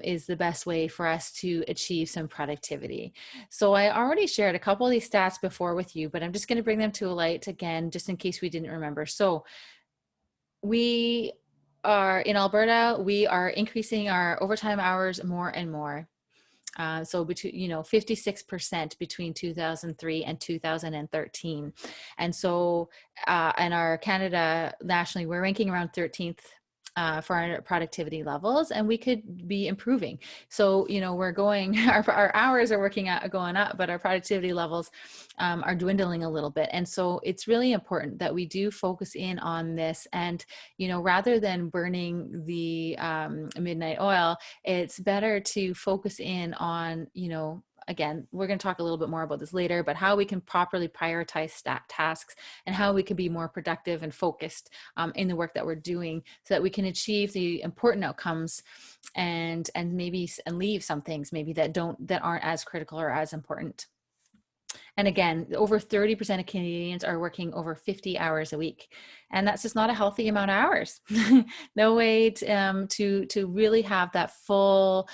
S1: is the best way for us to achieve some productivity. So I already shared a couple of these stats before with you, but I'm just going to bring them to a light again, just in case we didn't remember. So we are in Alberta, we are increasing our overtime hours more and more. So between 56% between 2003 and 2013, and so in our Canada nationally, we're ranking around 13th for our productivity levels, and we could be improving. So we're going, our hours are going up, but our productivity levels are dwindling a little bit. And so it's really important that we do focus in on this, and rather than burning the midnight oil, it's better to focus in on again, we're going to talk a little bit more about this later, but how we can properly prioritize tasks and how we can be more productive and focused in the work that we're doing so that we can achieve the important outcomes and leave some things maybe that aren't as critical or as important. And again, over 30% of Canadians are working over 50 hours a week. And that's just not a healthy amount of hours. No way to really have that full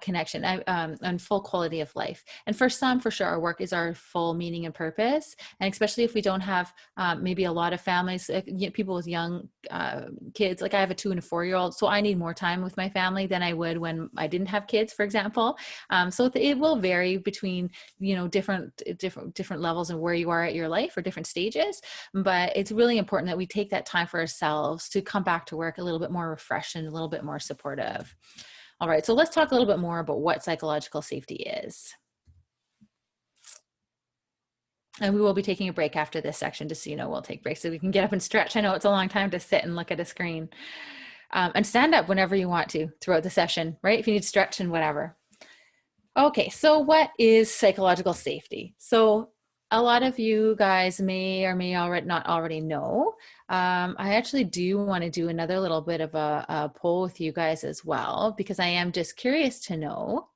S1: connection and full quality of life. And for some, for sure, our work is our full meaning and purpose. And especially if we don't have maybe a lot of families, people with young kids, like I have a 2 and a 4-year-old, so I need more time with my family than I would when I didn't have kids, for example. So it will vary between, different levels of where you are at your life or different stages, but it's really important that we take that time for ourselves to come back to work a little bit more refreshed and a little bit more supportive. All right, so let's talk a little bit more about what psychological safety is. And we will be taking a break after this section, just so you know, we'll take breaks so we can get up and stretch. I know it's a long time to sit and look at a screen. And stand up whenever you want to throughout the session, right? If you need to stretch and whatever. Okay, so what is psychological safety? So a lot of you guys may or may not already know. I actually do want to do another little bit of a poll with you guys as well, because I am just curious to know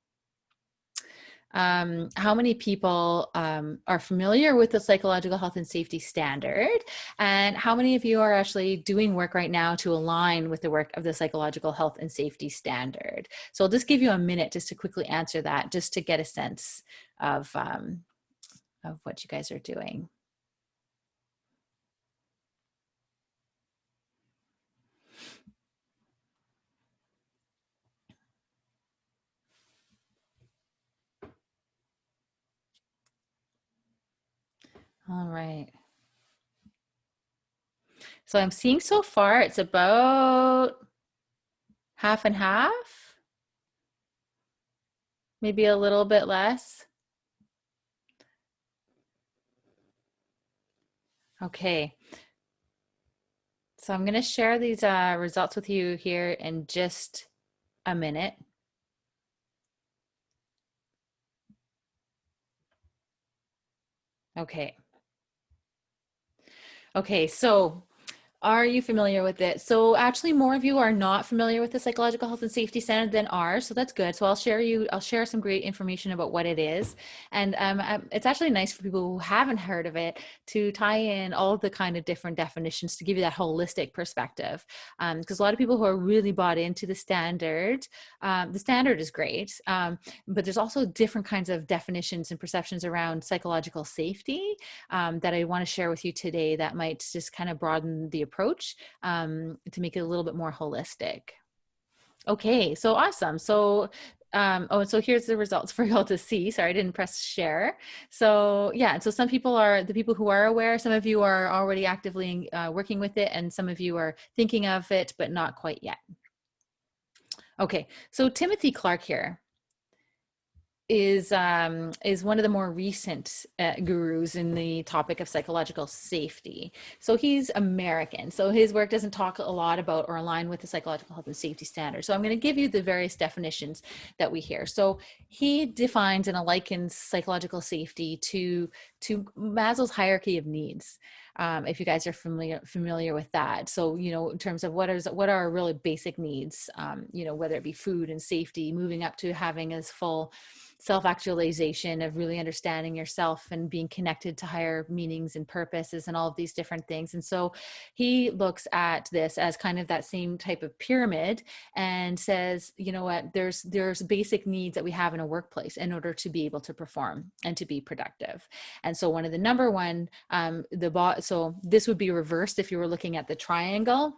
S1: how many people are familiar with the psychological health and safety standard, and how many of you are actually doing work right now to align with the work of the psychological health and safety standard. So I'll just give you a minute just to quickly answer that, just to get a sense of what you guys are doing. All right. So I'm seeing so far it's about half and half, maybe a little bit less. Okay. So I'm going to share these results with you here in just a minute. Okay. Okay, so are you familiar with it? So actually more of you are not familiar with the psychological health and safety standard than are, so that's good. So I'll share some great information about what it is. And it's actually nice for people who haven't heard of it to tie in all the kind of different definitions to give you that holistic perspective. Because a lot of people who are really bought into the standard is great, but there's also different kinds of definitions and perceptions around psychological safety that I want to share with you today that might just kind of broaden the approach to make it a little bit more holistic. Okay, so awesome. So so here's the results for y'all to see. Sorry, I didn't press share. So yeah, so some people are the people who are aware. Some of you are already actively working with it, and some of you are thinking of it, but not quite yet. Okay, so Timothy Clark here is one of the more recent gurus in the topic of psychological safety. So he's American. So his work doesn't talk a lot about or align with the psychological health and safety standard. So I'm going to give you the various definitions that we hear. So he defines and likens psychological safety to Maslow's hierarchy of needs. If you guys are familiar with that. So, in terms of what are really basic needs, whether it be food and safety, moving up to having as full self-actualization of really understanding yourself and being connected to higher meanings and purposes and all of these different things. And so he looks at this as kind of that same type of pyramid and says, you know what, there's basic needs that we have in a workplace in order to be able to perform and to be productive. And so one of the number one, so this would be reversed if you were looking at the triangle.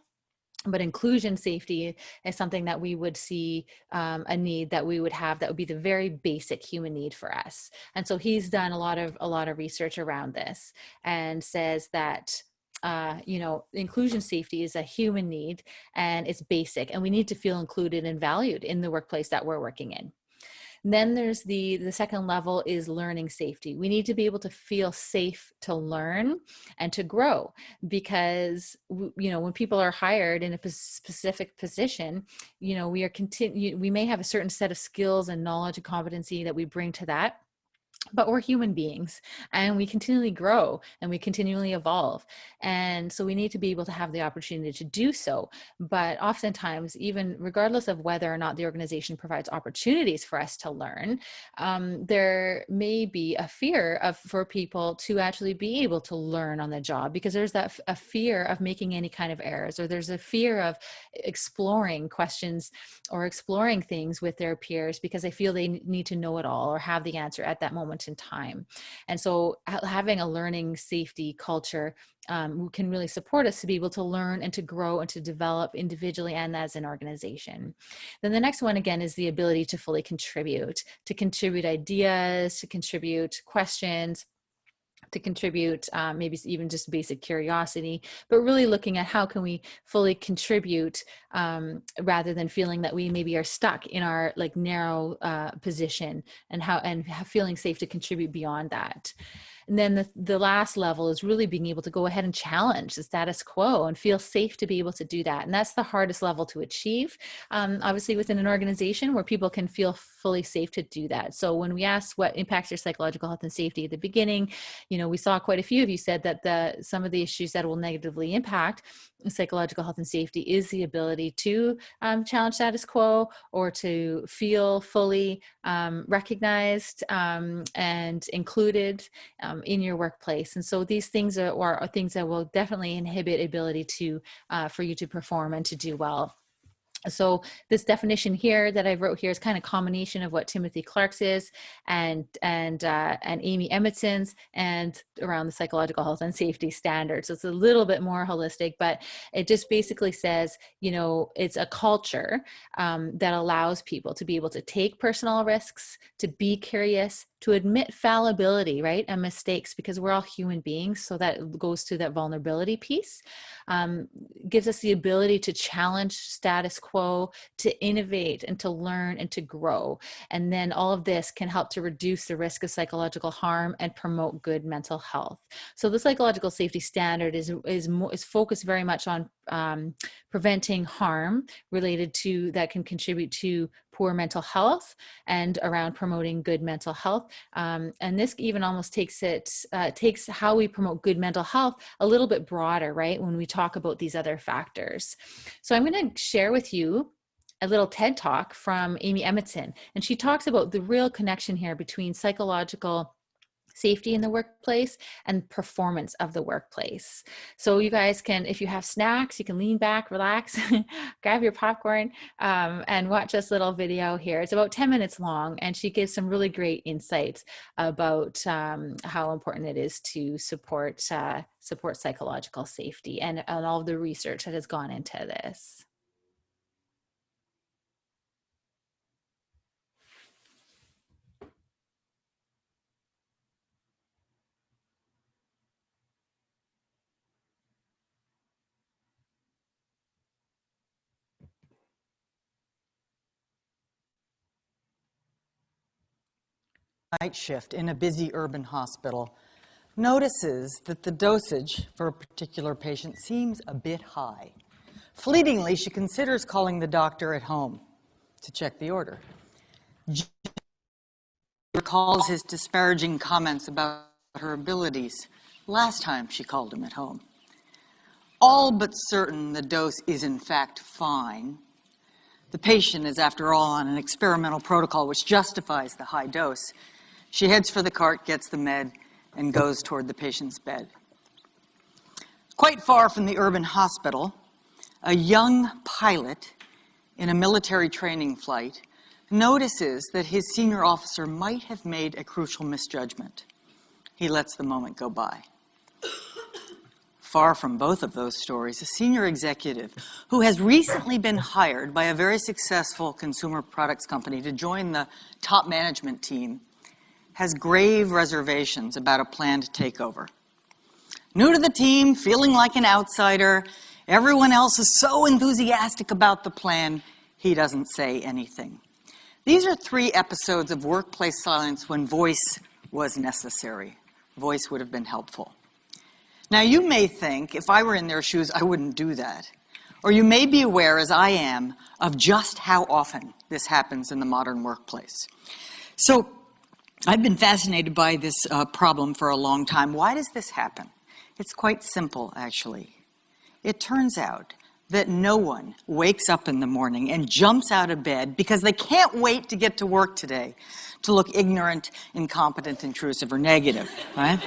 S1: But inclusion safety is something that we would see a need that we would have that would be the very basic human need for us. And so he's done a lot of research around this and says that inclusion safety is a human need and it's basic, and we need to feel included and valued in the workplace that we're working in. Then there's the second level is learning safety. We need to be able to feel safe to learn and to grow, because when people are hired in a specific position, we may have a certain set of skills and knowledge and competency that we bring to that. But we're human beings, and we continually grow and we continually evolve. And so we need to be able to have the opportunity to do so. But oftentimes, even regardless of whether or not the organization provides opportunities for us to learn, there may be a fear for people to actually be able to learn on the job, because there's a fear of making any kind of errors, or there's a fear of exploring questions or exploring things with their peers because they feel they need to know it all or have the answer at that moment in time. And so having a learning safety culture can really support us to be able to learn and to grow and to develop individually and as an organization. Then the next one, again, is the ability to fully contribute ideas, to contribute questions, to contribute maybe even just basic curiosity, but really looking at how can we fully contribute rather than feeling that we maybe are stuck in our like narrow position, and feeling safe to contribute beyond that. And then the last level is really being able to go ahead and challenge the status quo and feel safe to be able to do that. And that's the hardest level to achieve, obviously within an organization where people can feel fully safe to do that. So when we asked what impacts your psychological health and safety at the beginning, we saw quite a few of you said that some of the issues that will negatively impact psychological health and safety is the ability to challenge status quo, or to feel fully recognized and included in your workplace. And so these things are things that will definitely inhibit ability for you to perform and to do well. So this definition here that I wrote here is kind of combination of what Timothy Clark's is and Amy Emmetson's, and around the psychological health and safety standards. So it's a little bit more holistic, but it just basically says, it's a culture that allows people to be able to take personal risks, to be curious, to admit fallibility, right, and mistakes, because we're all human beings. So that goes to that vulnerability piece. Gives us the ability to challenge status quo, to innovate and to learn and to grow. And then all of this can help to reduce the risk of psychological harm and promote good mental health. So the psychological safety standard is focused very much on preventing harm that can contribute to poor mental health, and around promoting good mental health. And this even almost takes how we promote good mental health a little bit broader, right, when we talk about these other factors. So I'm going to share with you a little TED Talk from Amy Emmetson, and she talks about the real connection here between psychological safety in the workplace and performance of the workplace. So you guys can, if you have snacks, you can lean back, relax, grab your popcorn, and watch this little video here. It's about 10 minutes long, and she gives some really great insights about how important it is to support psychological safety and all of the research that has gone into this.
S3: Night shift in a busy urban hospital notices that the dosage for a particular patient seems a bit high. Fleetingly, she considers calling the doctor at home to check the order. She recalls his disparaging comments about her abilities last time she called him at home. All but certain the dose is in fact fine. The patient is, after all, on an experimental protocol which justifies the high dose. She heads for the cart, gets the med, and goes toward the patient's bed. Quite far from the urban hospital, a young pilot in a military training flight notices that his senior officer might have made a crucial misjudgment. He lets the moment go by. Far from both of those stories, a senior executive who has recently been hired by a very successful consumer products company to join the top management team has grave reservations about a planned takeover. New to the team, feeling like an outsider, everyone else is so enthusiastic about the plan, he doesn't say anything. These are 3 episodes of workplace silence when voice was necessary. Voice would have been helpful. Now, you may think, if I were in their shoes, I wouldn't do that. Or you may be aware, as I am, of just how often this happens in the modern workplace. So, I've been fascinated by this problem for a long time. Why does this happen? It's quite simple, actually. It turns out that no one wakes up in the morning and jumps out of bed because they can't wait to get to work today to look ignorant, incompetent, intrusive, or negative, right?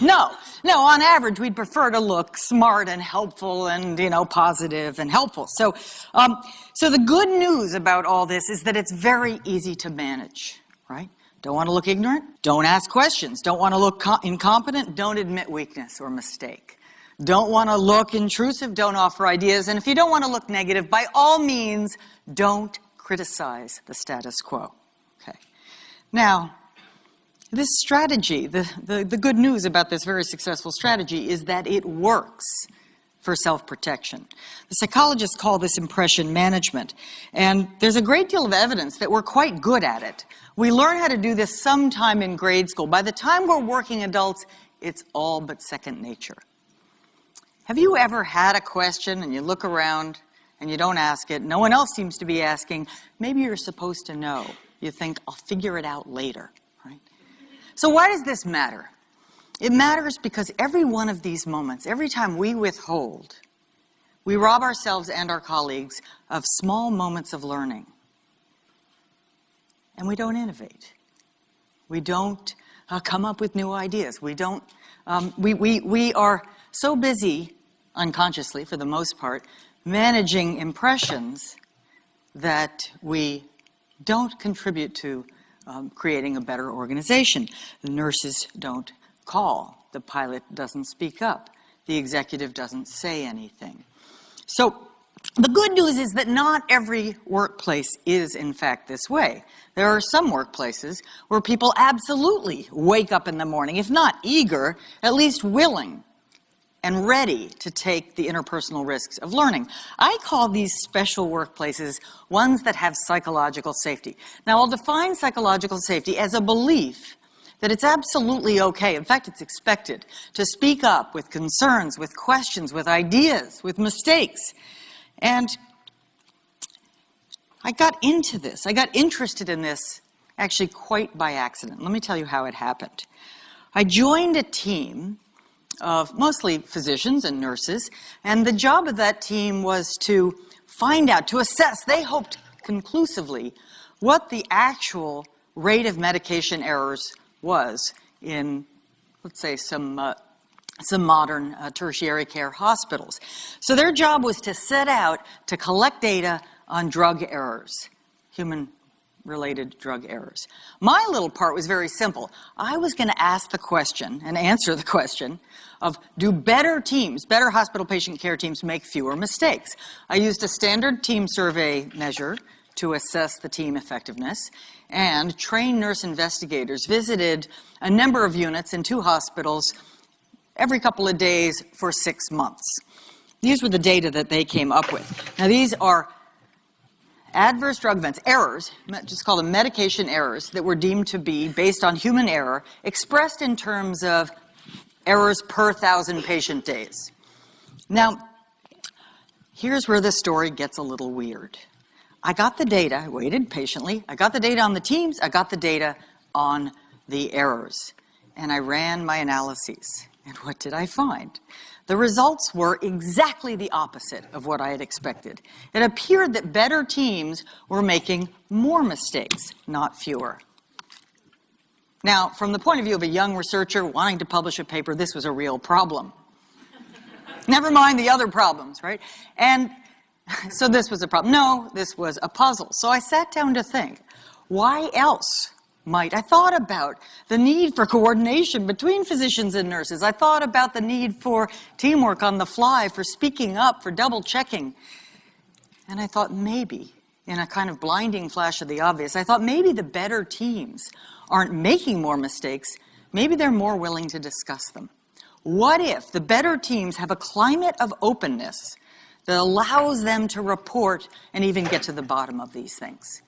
S3: No, on average, we'd prefer to look smart and helpful and, positive and helpful. So the good news about all this is that it's very easy to manage, right? Don't want to look ignorant? Don't ask questions. Don't want to look incompetent? Don't admit weakness or mistake. Don't want to look intrusive? Don't offer ideas. And if you don't want to look negative, by all means, don't criticize the status quo. Okay. Now, this strategy, the good news about this very successful strategy is that it works for self-protection. The psychologists call this impression management, and there's a great deal of evidence that we're quite good at it. We learn how to do this sometime in grade school. By the time we're working adults, it's all but second nature. Have you ever had a question and you look around and you don't ask it, no one else seems to be asking, maybe you're supposed to know. You think, I'll figure it out later, right? So why does this matter? It matters because every one of these moments, every time we withhold, we rob ourselves and our colleagues of small moments of learning. And we don't innovate. We don't come up with new ideas. We don't, we are so busy, unconsciously for the most part, managing impressions that we don't contribute to creating a better organization. The nurses don't call. The pilot doesn't speak up. The executive doesn't say anything. So the good news is that not every workplace is, in fact, this way. There are some workplaces where people absolutely wake up in the morning, if not eager, at least willing and ready to take the interpersonal risks of learning. I call these special workplaces ones that have psychological safety. Now, I'll define psychological safety as a belief that it's absolutely okay, in fact, it's expected, to speak up with concerns, with questions, with ideas, with mistakes. And I got into this, I got interested in this actually quite by accident. Let me tell you how it happened. I joined a team of mostly physicians and nurses, and the job of that team was to find out, to assess, they hoped conclusively, what the actual rate of medication errors was in, let's say, some modern tertiary care hospitals. So their job was to set out to collect data on drug errors, human-related drug errors. My little part was very simple. I was going to ask the question and answer the question of, do better teams, better hospital patient care teams, make fewer mistakes? I used a standard team survey measure to assess the team effectiveness, and trained nurse investigators visited a number of units in 2 hospitals every couple of days for 6 months. These were the data that they came up with. Now, these are adverse drug events, errors, just call them medication errors, that were deemed to be based on human error, expressed in terms of errors per 1,000 patient days. Now, here's where the story gets a little weird. I got the data, I waited patiently, I got the data on the teams, I got the data on the errors, and I ran my analyses. And what did I find? The results were exactly the opposite of what I had expected. It appeared that better teams were making more mistakes, not fewer. Now, from the point of view of a young researcher wanting to publish a paper, this was a real problem. Never mind the other problems, right? And so this was a problem. No, this was a puzzle. So I sat down to think, why else might? I thought about the need for coordination between physicians and nurses. I thought about the need for teamwork on the fly, for speaking up, for double checking. And I thought maybe, in a kind of blinding flash of the obvious, I thought maybe the better teams aren't making more mistakes, maybe they're more willing to discuss them. What if the better teams have a climate of openness that allows them to report and even get to the bottom of these things?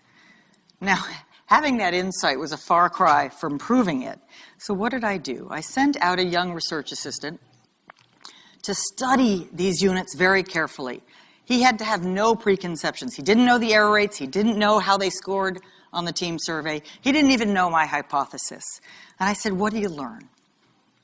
S3: Now, having that insight was a far cry from proving it. So what did I do? I sent out a young research assistant to study these units very carefully. He had to have no preconceptions. He didn't know the error rates. He didn't know how they scored on the team survey. He didn't even know my hypothesis. And I said, what do you learn?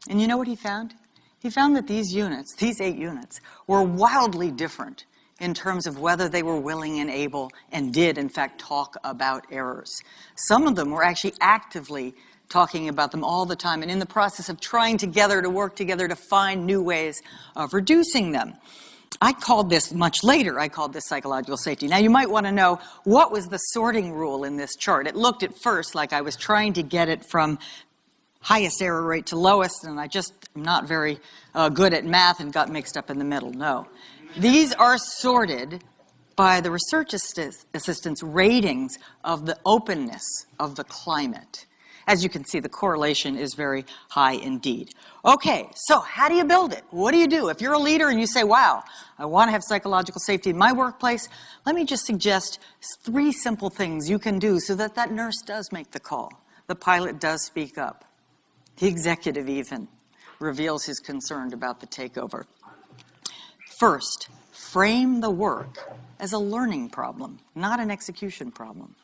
S3: And you know what he found? He found that these units, these 8 units, were wildly different in terms of whether they were willing and able and did, in fact, talk about errors. Some of them were actually actively talking about them all the time and in the process of trying together to work together to find new ways of reducing them. I called this, much later, I called this psychological safety. Now, you might want to know, what was the sorting rule in this chart? It looked at first like I was trying to get it from highest error rate to lowest, and I just am not very good at math and got mixed up in the middle. No. These are sorted by the research assistant's ratings of the openness of the climate. As you can see, the correlation is very high indeed. Okay, so how do you build it? What do you do? If you're a leader and you say, wow, I want to have psychological safety in my workplace, let me just suggest 3 simple things you can do so that that nurse does make the call. The pilot does speak up. The executive even reveals his concern about the takeover. First, frame the work as a learning problem, not an execution problem.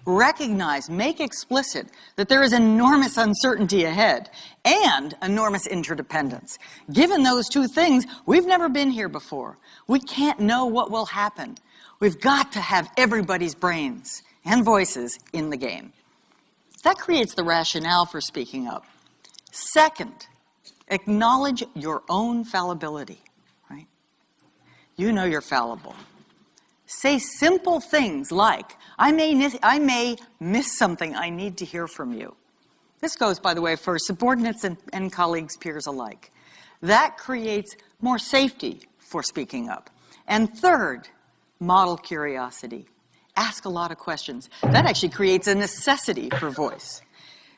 S3: Recognize, make explicit that there is enormous uncertainty ahead and enormous interdependence. Given those 2 things, we've never been here before. We can't know what will happen. We've got to have everybody's brains and voices in the game. That creates the rationale for speaking up. Second, acknowledge your own fallibility, right? You know you're fallible. Say simple things like, I may miss something. I need to hear from you. This goes, by the way, for subordinates and colleagues, peers alike. That creates more safety for speaking up. And third, model curiosity. Ask a lot of questions. That actually creates a necessity for voice.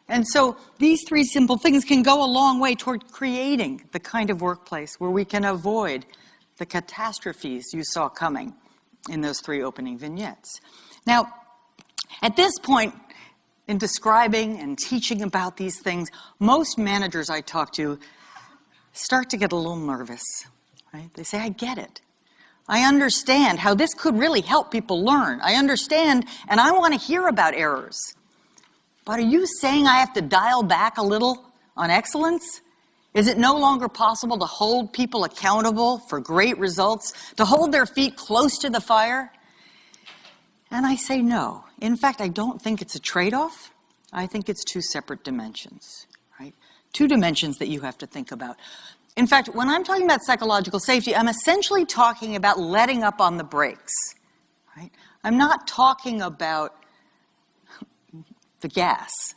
S3: And so these 3 simple things can go a long way toward creating the kind of workplace where we can avoid the catastrophes you saw coming in those 3 opening vignettes. Now, at this point in describing and teaching about these things, most managers I talk to start to get a little nervous, right? They say, I get it. I understand how this could really help people learn. I understand, and I want to hear about errors. But are you saying I have to dial back a little on excellence? Is it no longer possible to hold people accountable for great results, to hold their feet close to the fire? And I say no. In fact, I don't think it's a trade-off. I think it's 2 separate dimensions, right? 2 dimensions that you have to think about. In fact, when I'm talking about psychological safety, I'm essentially talking about letting up on the brakes, right? I'm not talking about the gas.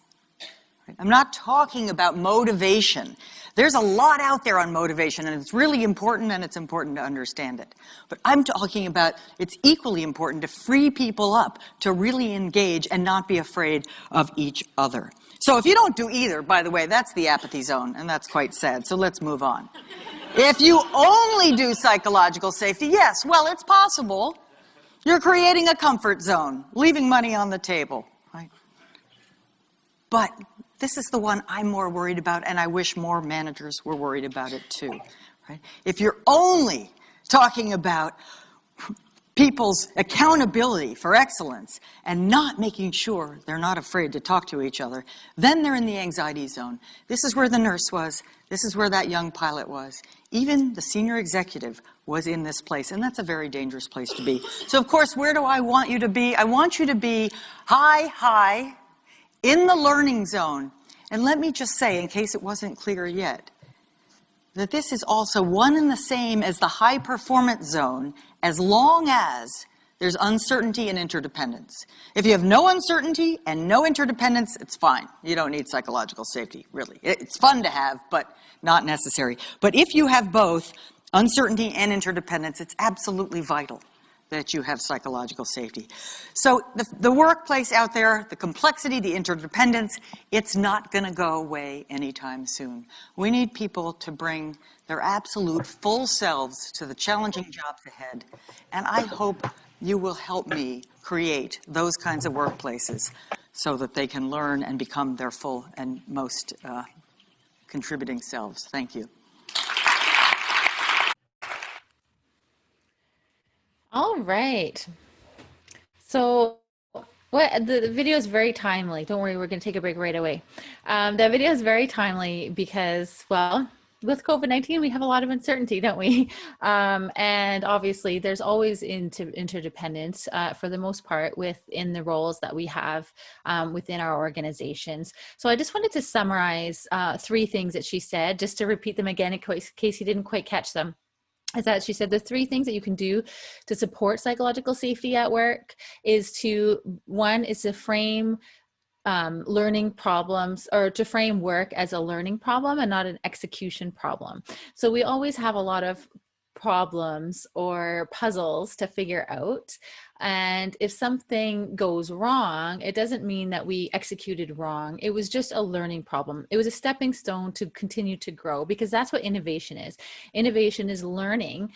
S3: Right? I'm not talking about motivation. There's a lot out there on motivation, and it's really important, and it's important to understand it. But I'm talking about it's equally important to free people up to really engage and not be afraid of each other. So if you don't do either, by the way, that's the apathy zone, and that's quite sad. So let's move on. If you only do psychological safety, yes, well, it's possible. You're creating a comfort zone, leaving money on the table, right? But this is the one I'm more worried about, and I wish more managers were worried about it too, right? If you're only talking about people's accountability for excellence and not making sure they're not afraid to talk to each other, then they're in the anxiety zone. This is where the nurse was. This is where that young pilot was. Even the senior executive was in this place, and that's a very dangerous place to be. So, of course, where do I want you to be? I want you to be high, in the learning zone. And let me just say, in case it wasn't clear yet, that this is also one and the same as the high performance zone as long as there's uncertainty and interdependence. If you have no uncertainty and no interdependence, it's fine. You don't need psychological safety, really. It's fun to have, but not necessary. But if you have both uncertainty and interdependence, it's absolutely vital that you have psychological safety. So the workplace out there, the complexity, the interdependence, it's not going to go away anytime soon. We need people to bring their absolute full selves to the challenging jobs ahead. And I hope you will help me create those kinds of workplaces so that they can learn and become their full and most contributing selves. Thank you.
S1: All right. So What the video is very timely. Don't worry, we're going to take a break right away. The video is very timely because, well, with COVID-19, we have a lot of uncertainty, don't we? And obviously, there's always interdependence for the most part within the roles that we have within our organizations. So I just wanted to summarize 3 things that she said, just to repeat them again in case you didn't quite catch them. Is that she said the 3 things that you can do to support psychological safety at work is one is to frame learning problems, or to frame work as a learning problem and not an execution problem. So we always have a lot of problems or puzzles to figure out. And if something goes wrong, it doesn't mean that we executed wrong. It was just a learning problem. It was a stepping stone to continue to grow, because that's what innovation is. Innovation is learning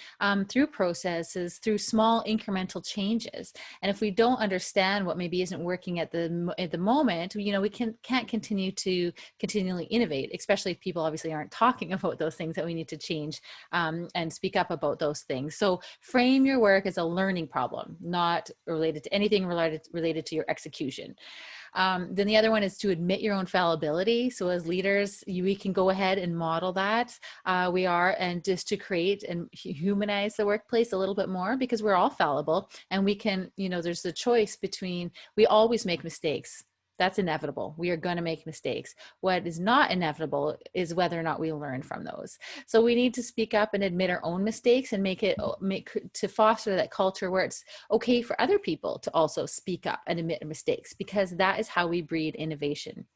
S1: through processes, through small incremental changes. And if we don't understand what maybe isn't working at the moment, we can't continue to continually innovate, especially if people obviously aren't talking about those things that we need to change and speak up about those things. So frame your work as a learning problem, not related to anything related to your execution. Then the other one is to admit your own fallibility. So as leaders, we can go ahead and model that. And just to create and humanize the workplace a little bit more, because we're all fallible, and we can, there's the choice between, we always make mistakes. That's inevitable. We are going to make mistakes. What is not inevitable is whether or not we learn from those. So we need to speak up and admit our own mistakes, and to foster that culture where it's okay for other people to also speak up and admit mistakes, because that is how we breed innovation.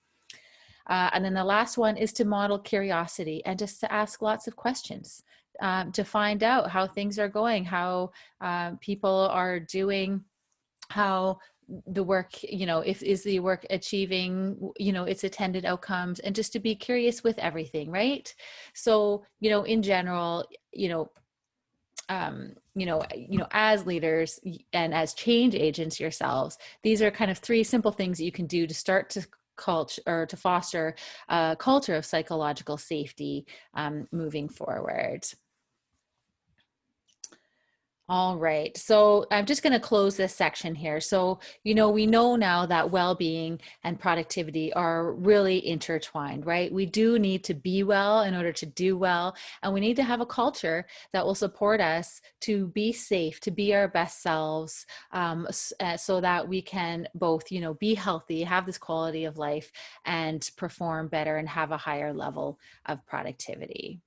S1: And then the last one is to model curiosity and just to ask lots of questions to find out how things are going, how people are doing, how the work, is the work achieving, its intended outcomes, and just to be curious with everything, right? So, in general, as leaders and as change agents yourselves, these are kind of 3 simple things that you can do to start to to foster a culture of psychological safety moving forward. All right, so I'm just going to close this section here. So, we know now that well-being and productivity are really intertwined, right? We do need to be well in order to do well, and we need to have a culture that will support us to be safe, to be our best selves, so that we can both, be healthy, have this quality of life, and perform better and have a higher level of productivity.